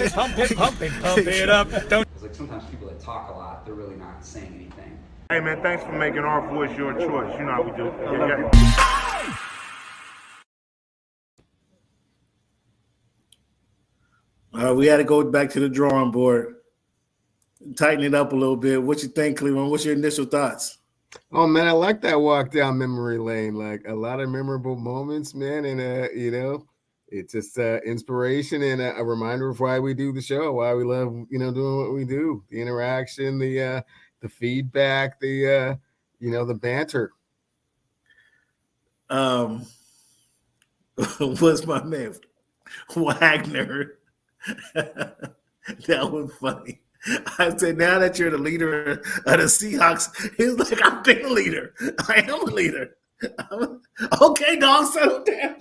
it up. Don't. It's like sometimes people that talk a lot, they're really not saying anything. Hey man, thanks for making our voice your choice. You know how we do. Yeah. We had to go back to the drawing board, tighten it up a little bit. What you think, Cleveland? What's your initial thoughts? Oh man, I like that walk down memory lane. Like a lot of memorable moments, man, and it's just inspiration and a reminder of why we do the show, why we love doing what we do, the interaction, the feedback, the banter. What's my name? Wagner. That was funny. I said, now that you're the leader of the Seahawks, he's like, I've been a leader. I am a leader. Okay, dog, settle down.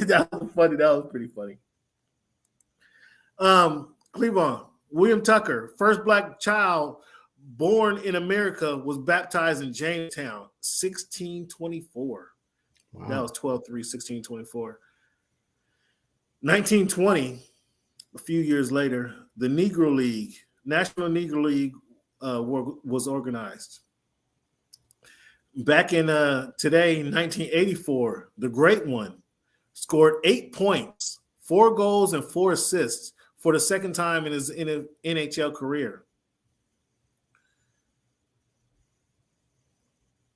That was funny. That was pretty funny. Cleveland, William Tucker, first black child born in America, was baptized in Jamestown, 1624. Wow. That was 12/3/1624. 1920, a few years later, the Negro League, National Negro League, was organized. Back in 1984, the Great One scored 8 points, 4 goals, and 4 assists for the second time in his NHL career.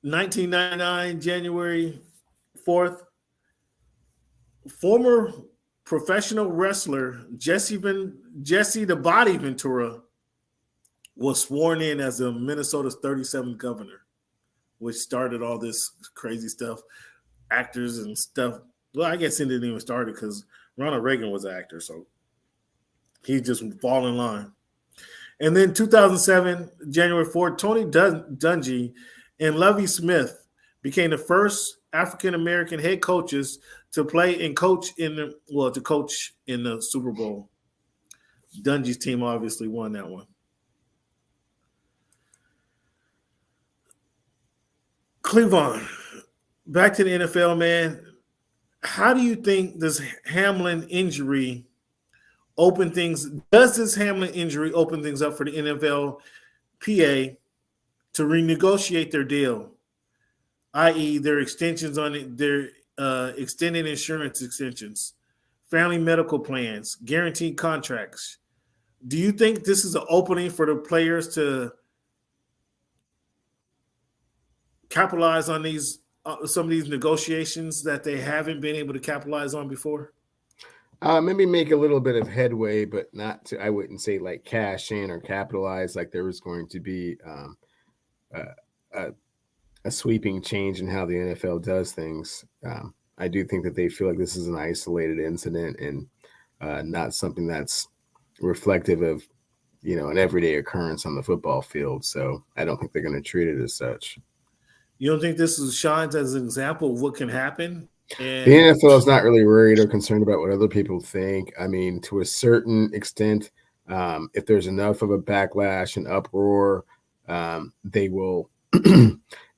1999, January 4th, former professional wrestler Jesse the Body Ventura was sworn in as the Minnesota's 37th governor, which started all this crazy stuff, actors and stuff. Well, I guess it didn't even start it because Ronald Reagan was an actor, so he just fall in line. And then 2007, January 4th, Tony Dungy and Lovie Smith became the first African-American head coaches to play and coach in the Super Bowl. Dungy's team obviously won that one. Cleveland, back to the NFL, man. How do you think this Hamlin injury open things? Does this Hamlin injury open things up for the NFLPA to renegotiate their deal, i.e., their extensions on it, their extended insurance extensions, family medical plans, guaranteed contracts? Do you think this is an opening for the players to capitalize on these some of these negotiations that they haven't been able to capitalize on before? Maybe make a little bit of headway, but not to, I wouldn't say like cash in or capitalize like there was going to be a sweeping change in how the NFL does things. I do think that they feel like this is an isolated incident and not something that's reflective of, an everyday occurrence on the football field. So I don't think they're going to treat it as such. You don't think this shines as an example of what can happen? And the NFL is not really worried or concerned about what other people think. I mean, to a certain extent, if there's enough of a backlash and uproar, they will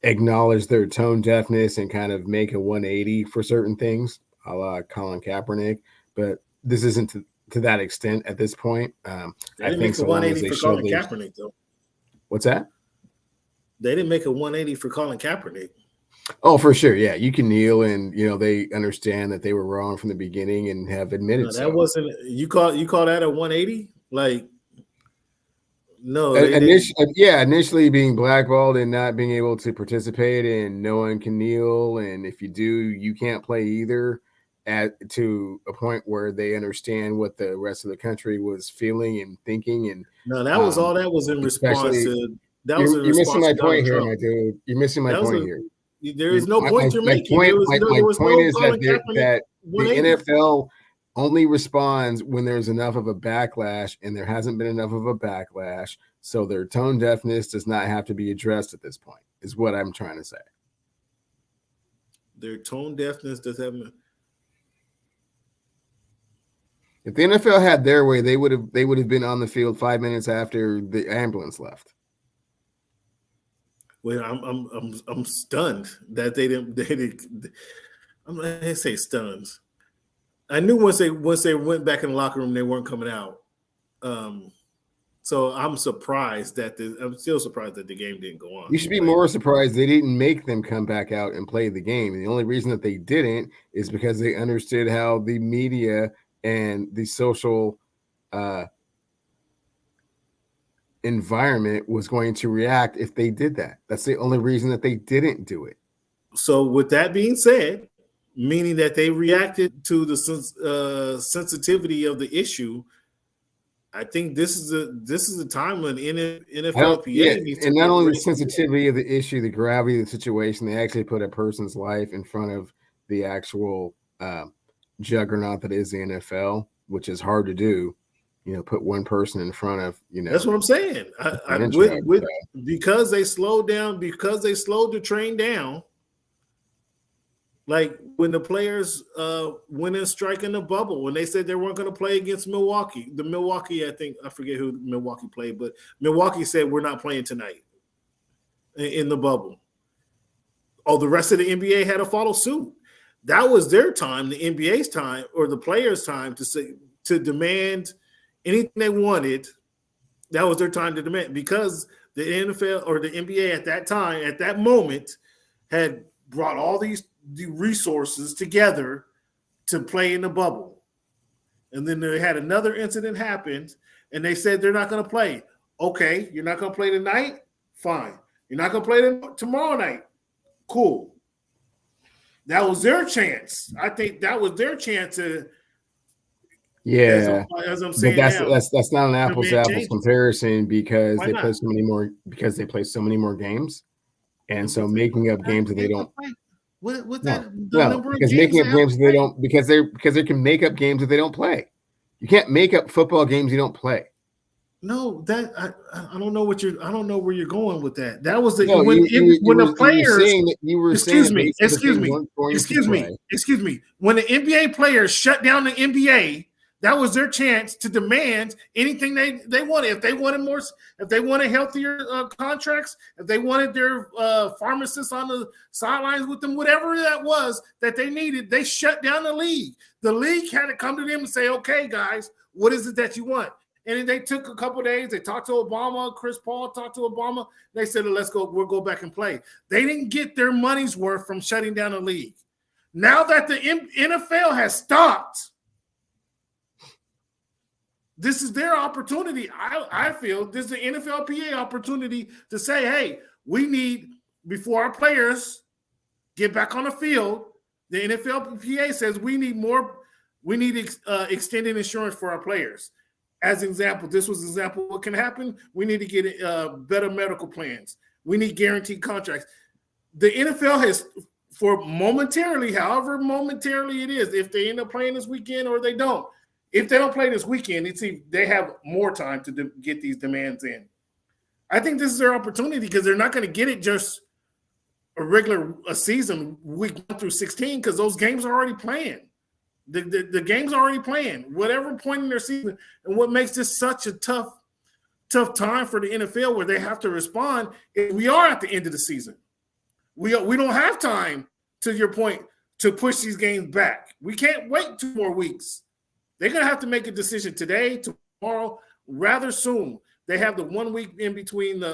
acknowledge their tone deafness and kind of make a 180 for certain things, a la Colin Kaepernick. But this isn't to that extent at this point. I think make a 180 for Colin Kaepernick, though. What's that? They didn't make a 180 for Colin Kaepernick. Oh, for sure. Yeah, you can kneel, and they understand that they were wrong from the beginning and have admitted. No, that wasn't. You call that a 180? Like No, they didn't. Initially being blackballed and not being able to participate, and no one can kneel, and if you do, you can't play either. To a point where they understand what the rest of the country was feeling and thinking, and no, that was all. That was in response to. That was you're missing my point here, my dude. You're missing my point here. There is no point you're making. My point is that the NFL only responds when there's enough of a backlash, and there hasn't been enough of a backlash. So their tone deafness does not have to be addressed at this point, is what I'm trying to say. Their tone deafness does have. If the NFL had their way, they would have been on the field 5 minutes after the ambulance left. Well, I'm stunned that they didn't. I'm not gonna say stunned. I knew once they went back in the locker room, they weren't coming out. So I'm surprised I'm still surprised that the game didn't go on. You should be more surprised they didn't make them come back out and play the game. And the only reason that they didn't is because they understood how the media and the social environment was going to react if they did that. That's the only reason that they didn't do it. So with that being said, meaning that they reacted to the sensitivity of the issue, I think this is a time when NFLPA needs to, and not only the sensitivity of the issue, the gravity of the situation, they actually put a person's life in front of the actual juggernaut that is the NFL, which is hard to do. Put one person in front of, That's what I'm saying. Because they slowed down, because they slowed the train down. Like when the players went in strike in the bubble, when they said they weren't going to play against Milwaukee. I forget who Milwaukee played, but Milwaukee said we're not playing tonight in the bubble. Oh, the rest of the NBA had to follow suit. That was their time, the NBA's time, or the players' time to demand anything they wanted. That was their time to demand, because the NFL or the NBA at that time, at that moment, had brought all the resources together to play in the bubble. And then they had another incident happen, and they said they're not going to play. Okay, you're not going to play tonight? Fine. You're not going to play tomorrow night? Cool. That was their chance. I think that was their chance to. Yeah, as I'm saying, that's not an apples to apples comparison, because Why they not? play so many more games, and so making up games that they don't. Because making up games that they don't, because they can make up games that they don't play. You can't make up football games you don't play. No, that I don't know I don't know where you're going with that. That was the excuse me. When the NBA players shut down the NBA, that was their chance to demand anything they wanted. If they wanted healthier contracts, if they wanted their pharmacists on the sidelines with them, whatever that was that they needed, they shut down the league. The league had to come to them and say, okay, guys, what is it that you want? And then they took a couple of days. They talked to Obama. Chris Paul talked to Obama. They said, let's go. We'll go back and play. They didn't get their money's worth from shutting down the league. Now that the NFL has stopped, this is their opportunity. I feel this is the NFLPA opportunity to say, hey, we need, before our players get back on the field, the NFLPA says we need extended insurance for our players. As an example, this was an example of what can happen. We need to get better medical plans. We need guaranteed contracts. The NFL has, for momentarily, however momentarily it is, if they end up playing this weekend or they don't, if they don't play this weekend, they have more time to get these demands in. I think this is their opportunity, because they're not going to get it just a season week 1 through 16, because those games are already playing. The game's already playing, whatever point in their season. And what makes this such a tough time for the NFL, where they have to respond, is we are at the end of the season. We don't have time, to your point, to push these games back. We can't wait 2 more weeks. They're going to have to make a decision today, tomorrow, rather soon. They have the 1 week in between when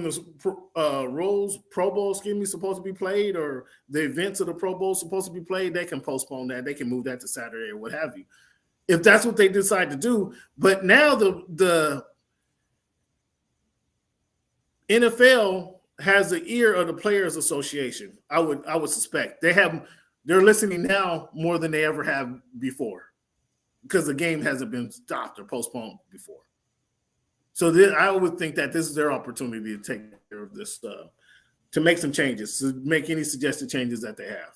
the Pro Bowl supposed to be played, or the events of the Pro Bowl supposed to be played. They can postpone that. They can move that to Saturday or what have you. if that's what they decide to do. But now the NFL has the ear of the Players Association. I would suspect they're listening now more than they ever have before, because the game hasn't been stopped or postponed before. So I would think that this is their opportunity to take care of this, to make some changes, to make any suggested changes that they have.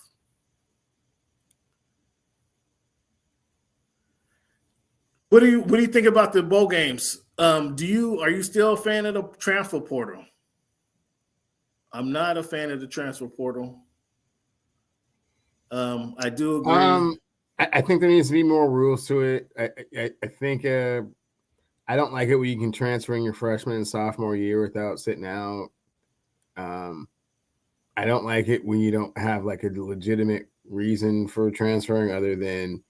What do you think about the bowl games? Are you still a fan of the transfer portal? I'm not a fan of the transfer portal. I do agree. I think there needs to be more rules to it. I think I don't like it when you can transfer in your freshman and sophomore year without sitting out. I don't like it when you don't have like a legitimate reason for transferring other than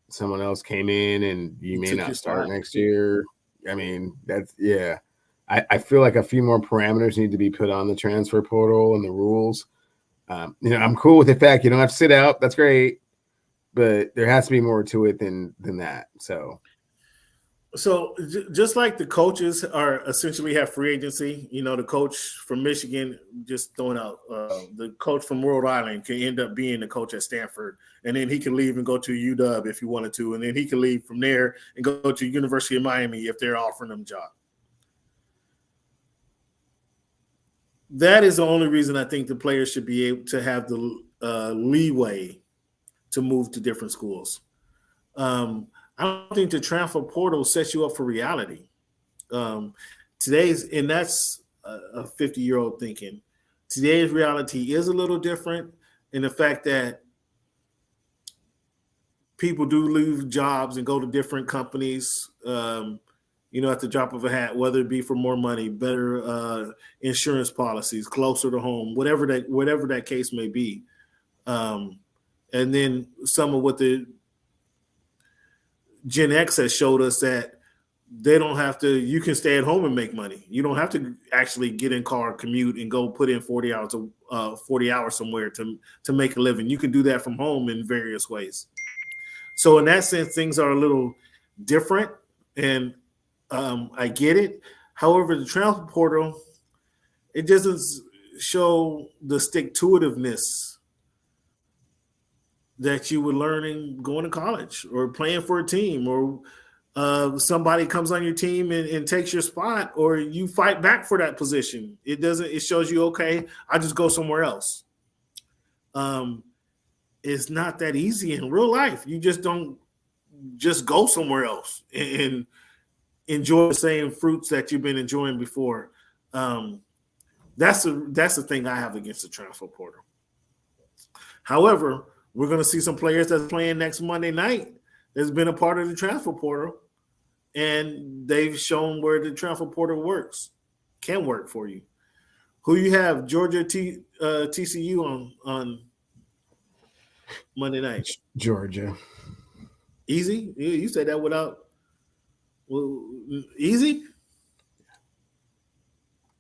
someone else came in and you may not start next year. I mean, I feel like a few more parameters need to be put on the transfer portal and the rules. I'm cool with the fact you don't have to sit out. That's great. But there has to be more to it than that. So just like the coaches are essentially have free agency, the coach from Michigan, just throwing out, the coach from Rhode Island can end up being the coach at Stanford, and then he can leave and go to UW if he wanted to, and then he can leave from there and go to University of Miami if they're offering him a job. That is the only reason I think the players should be able to have the leeway to move to different schools. I don't think the transfer portal sets you up for reality. And that's a 50-year-old thinking. Today's reality is a little different in the fact that people do leave jobs and go to different companies, at the drop of a hat, whether it be for more money, better insurance policies, closer to home, whatever that case may be. And then some of what the Gen X has showed us that they don't have to, you can stay at home and make money. You don't have to actually get in car, commute, and go put in 40 hours somewhere to make a living. You can do that from home in various ways. So in that sense, things are a little different, and I get it. However, the transfer portal, it doesn't show the stick-to-itiveness that you were learning going to college or playing for a team, or somebody comes on your team and takes your spot, or you fight back for that position. It shows you, okay, I just go somewhere else. It's not that easy in real life. You just don't just go somewhere else and enjoy the same fruits that you've been enjoying before. That's the thing I have against the transfer portal. However, we're going to see some players that's playing next Monday night that's been a part of the transfer portal, and they've shown where the transfer portal can work for you. Who you have, Georgia TCU on Monday night? Georgia. Easy? You said that without easy?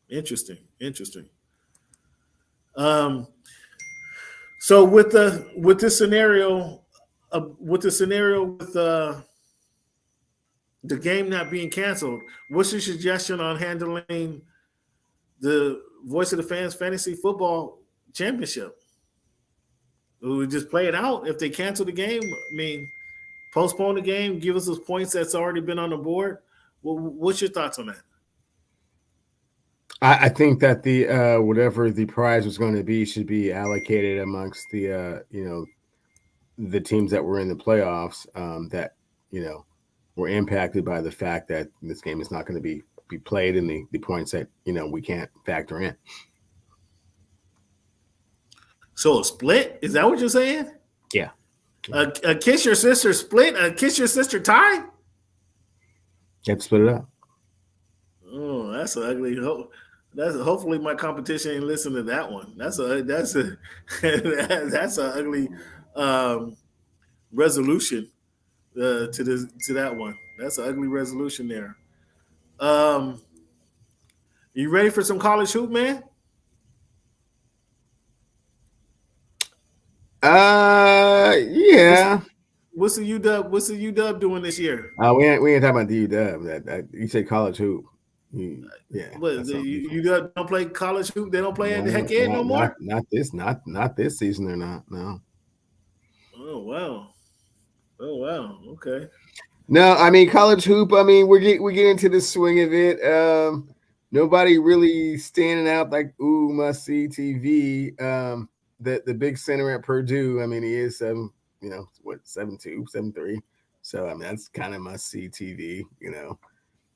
Interesting. So with this scenario with the game not being canceled, what's your suggestion on handling the Voice of the Fans Fantasy Football Championship? Will we just play it out if they cancel the game? I mean, postpone the game, give us those points that's already been on the board. What's your thoughts on that? I think that the whatever the prize was going to be should be allocated amongst the the teams that were in the playoffs that were impacted by the fact that this game is not going to be played, and the points that we can't factor in. So a split? Is that what you're saying? Yeah. A kiss your sister split? A kiss your sister tie? You have to split it up. Oh, that's ugly. Hopefully my competition ain't listen to that one. That's a ugly resolution to that one. That's an ugly resolution there. You ready for some college hoop, man? Yeah. What's the UW? What's the UW doing this year? We ain't talking about the UW. That you say college hoop. Yeah. What UW don't play college hoop? They don't play at the Heck Ed no more. Not this season. They're not. No. Oh wow. Okay. No, I mean college hoop. I mean we get into the swing of it. Nobody really standing out like must see TV. The big center at Purdue. I mean he is 7'2", 7'3". So I mean that's kind of must see TV.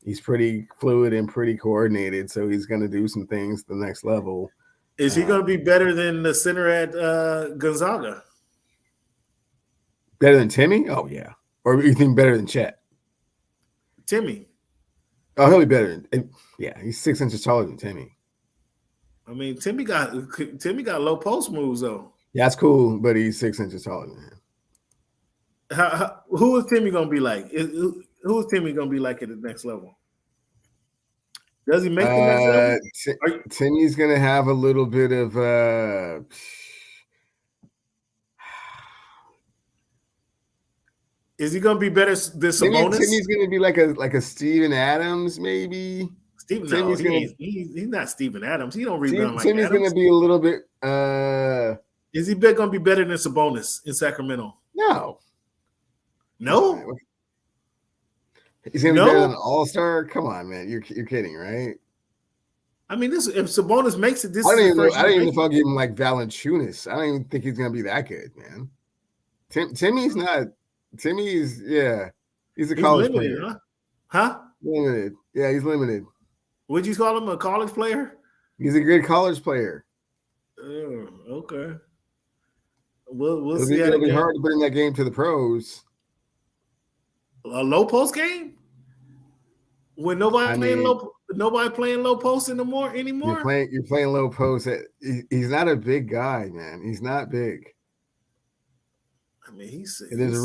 He's pretty fluid and pretty coordinated. So he's going to do some things at the next level. Is he going to be better than the center at Gonzaga? Better than Timmy? Oh yeah. Or you think better than Chet? Timmy. Oh, he'll be better. Yeah, he's 6 inches taller than Timmy. I mean, Timmy got low post moves though. Yeah, that's cool, but he's 6 inches taller than him. Who is Timmy gonna be like? Who is Timmy gonna be like at the next level? Does he make the next level? Timmy's gonna have a little bit of Is he gonna be better than Sabonis? Timmy's gonna be like a Steven Adams, maybe. He's not Steven Adams. He don't rebound like Timmy's Adams. Gonna be a little bit. Is he gonna be better than Sabonis in Sacramento? No. He's gonna be better than an All-Star. Come on, man, you're kidding, right? I mean, if Sabonis makes it, I don't even know if I'll give him like Valanciunas. I don't even think he's gonna be that good, man. Timmy's not. Timmy's he's a college limited, player. Huh? Limited. Yeah, he's limited. Would you call him a college player? He's a good college player. Oh, okay. We'll it'll see. It'll be hard to bring that game to the pros. A low post game? When nobody playing low post anymore? You're playing low post. He's not a big guy, man. He's not big. I mean, there's a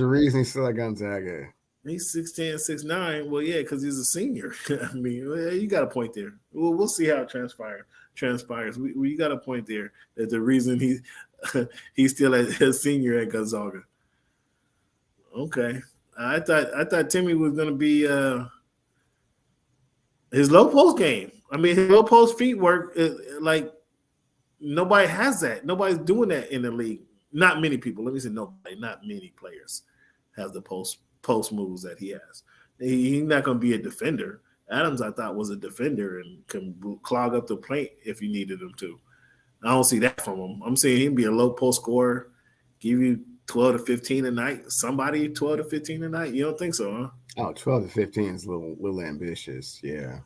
reason he's still at Gonzaga. He's 6'10", 6'9". Well, yeah, because he's a senior. I mean, you got a point there. We'll see how it transpires. We got a point there that the reason he's still a senior at Gonzaga. Okay, I thought Timmy was going to be his low post game. I mean, his low post feet work. Like nobody has that. Nobody's doing that in the league. Not many people. Let me say nobody. Not many players have the post moves that he has. He's not going to be a defender. Adams, I thought, was a defender and can clog up the paint if you needed him to. I don't see that from him. I'm saying he'd be a low post scorer, give you 12 to 15 a night. Somebody 12 to 15 a night. You don't think so, huh? Oh, 12 to 15 is a little ambitious. Yeah.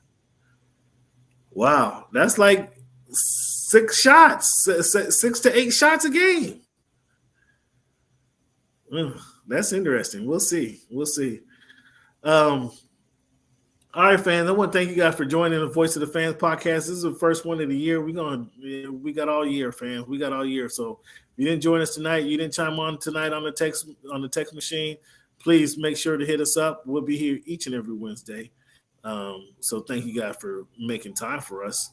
Wow. That's like 6 shots, 6 to 8 shots a game. That's interesting. We'll see. All right, fans. I want to thank you guys for joining the Voice of the Fans podcast. This is the first one of the year. We got all year, fans. We got all year. So if you didn't join us tonight, you didn't chime on tonight on the text machine, please make sure to hit us up. We'll be here each and every Wednesday. So thank you guys for making time for us.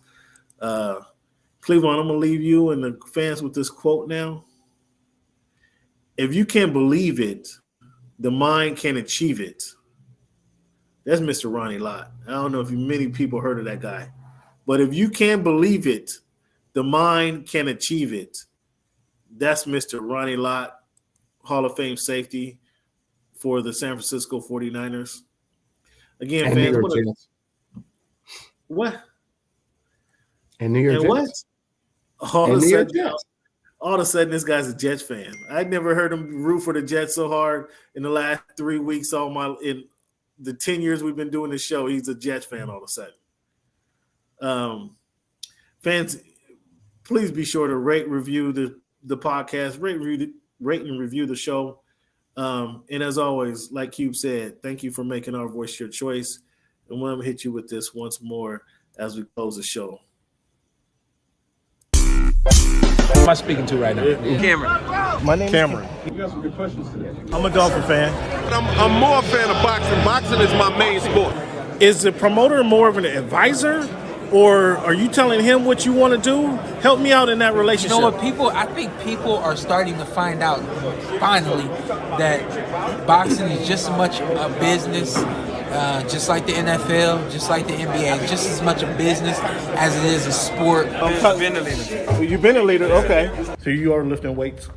Cleveland, I'm gonna leave you and the fans with this quote now. If you can believe it, the mind can achieve it. That's Mr. Ronnie Lott. I don't know if many people heard of that guy. But if you can believe it, the mind can achieve it. That's Mr. Ronnie Lott, Hall of Fame safety for the San Francisco 49ers. Again, and fans, what? And New York Jets. All of a sudden, this guy's a Jets fan. I never heard him root for the Jets so hard in the last 3 weeks. In the 10 years we've been doing this show, he's a Jets fan all of a sudden. Fans, please be sure to rate, review the podcast, rate and review the show. And as always, like Cube said, thank you for making our voice your choice. And we're going to hit you with this once more as we close the show. Who am I speaking to right now? Cameron. My name is Cameron. You got some good questions today. I'm a Dolphin fan. I'm more a fan of boxing. Boxing is my main sport. Is the promoter more of an advisor, or are you telling him what you want to do? Help me out in that relationship. You know what, I think people are starting to find out finally that boxing is just as much a business, just like the NFL, just like the NBA, it's just as much a business as it is a sport. You've been a leader. You've been a leader, okay. So you are lifting weights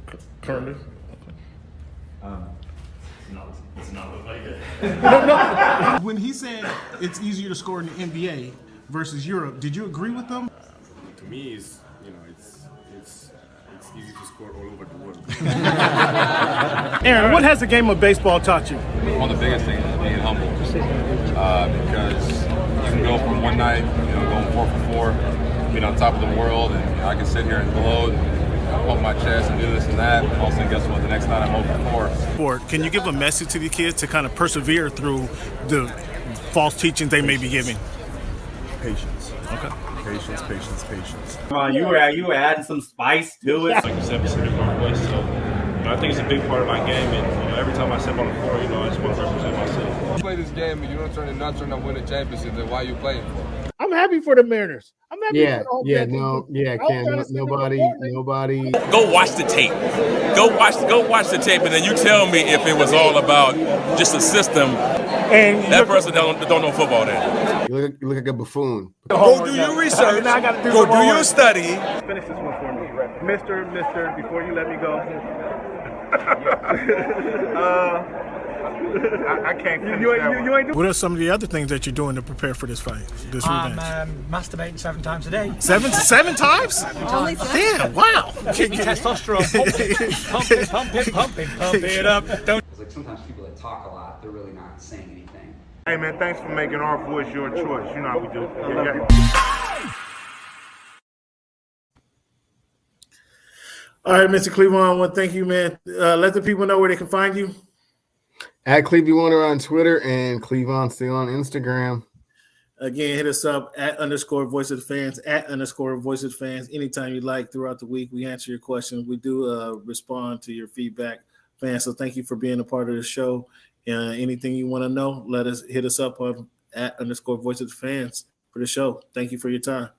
currently? It's not look like it. No. When he said it's easier to score in the NBA versus Europe, did you agree with them? To me, it's easy to score all over the world. Aaron, what has the game of baseball taught you? One of the biggest things is being humble, because you can go from one night, going 4 for 4, being on top of the world, and I can sit here and gloat and pump my chest and do this and that. And also, guess what? The next night I'm 0 for 4. Can you give a message to the kids to kind of persevere through the false teachings they may be giving? Patience. Okay. Patience. Come on, you were adding some spice to it. Like you said, Pacific Northwest. So, I think it's a big part of my game. And every time I step on the floor, I just want to represent myself. You play this game and you don't turn to win a championship, then why are you playing for? I'm happy for the Mariners. I'm happy Yeah, for the whole yeah, Kansas no, City. yeah, Cam, nobody. Go watch the tape. Go watch the tape, and then you tell me if it was all about just a system. And that person don't know football then. You look like a buffoon. Go do your research. Go do your study. Finish this one for me. Mister, before you let me go. I can't finish that one. What are some of the other things that you're doing to prepare for this fight, this revenge? Masturbating 7 times a day. Seven times? Only 7? Damn, wow. Keep me testosterone pump it up. Don't. Like sometimes people that talk a lot, they're really not saying anything. Hey man, thanks for making our voice your choice. You know how we do. All right, Mr. Cleveland, I want to thank you, man. Let the people know where they can find you. At Clevey Warner on Twitter and Cleavon still on Instagram. Again, hit us up at _Voice of the Fans, at _Voice of the Fans. Anytime you like throughout the week, we answer your questions. We do respond to your feedback, fans. So thank you for being a part of the show. Anything you want to know, hit us up on at _Voice of the Fans for the show. Thank you for your time.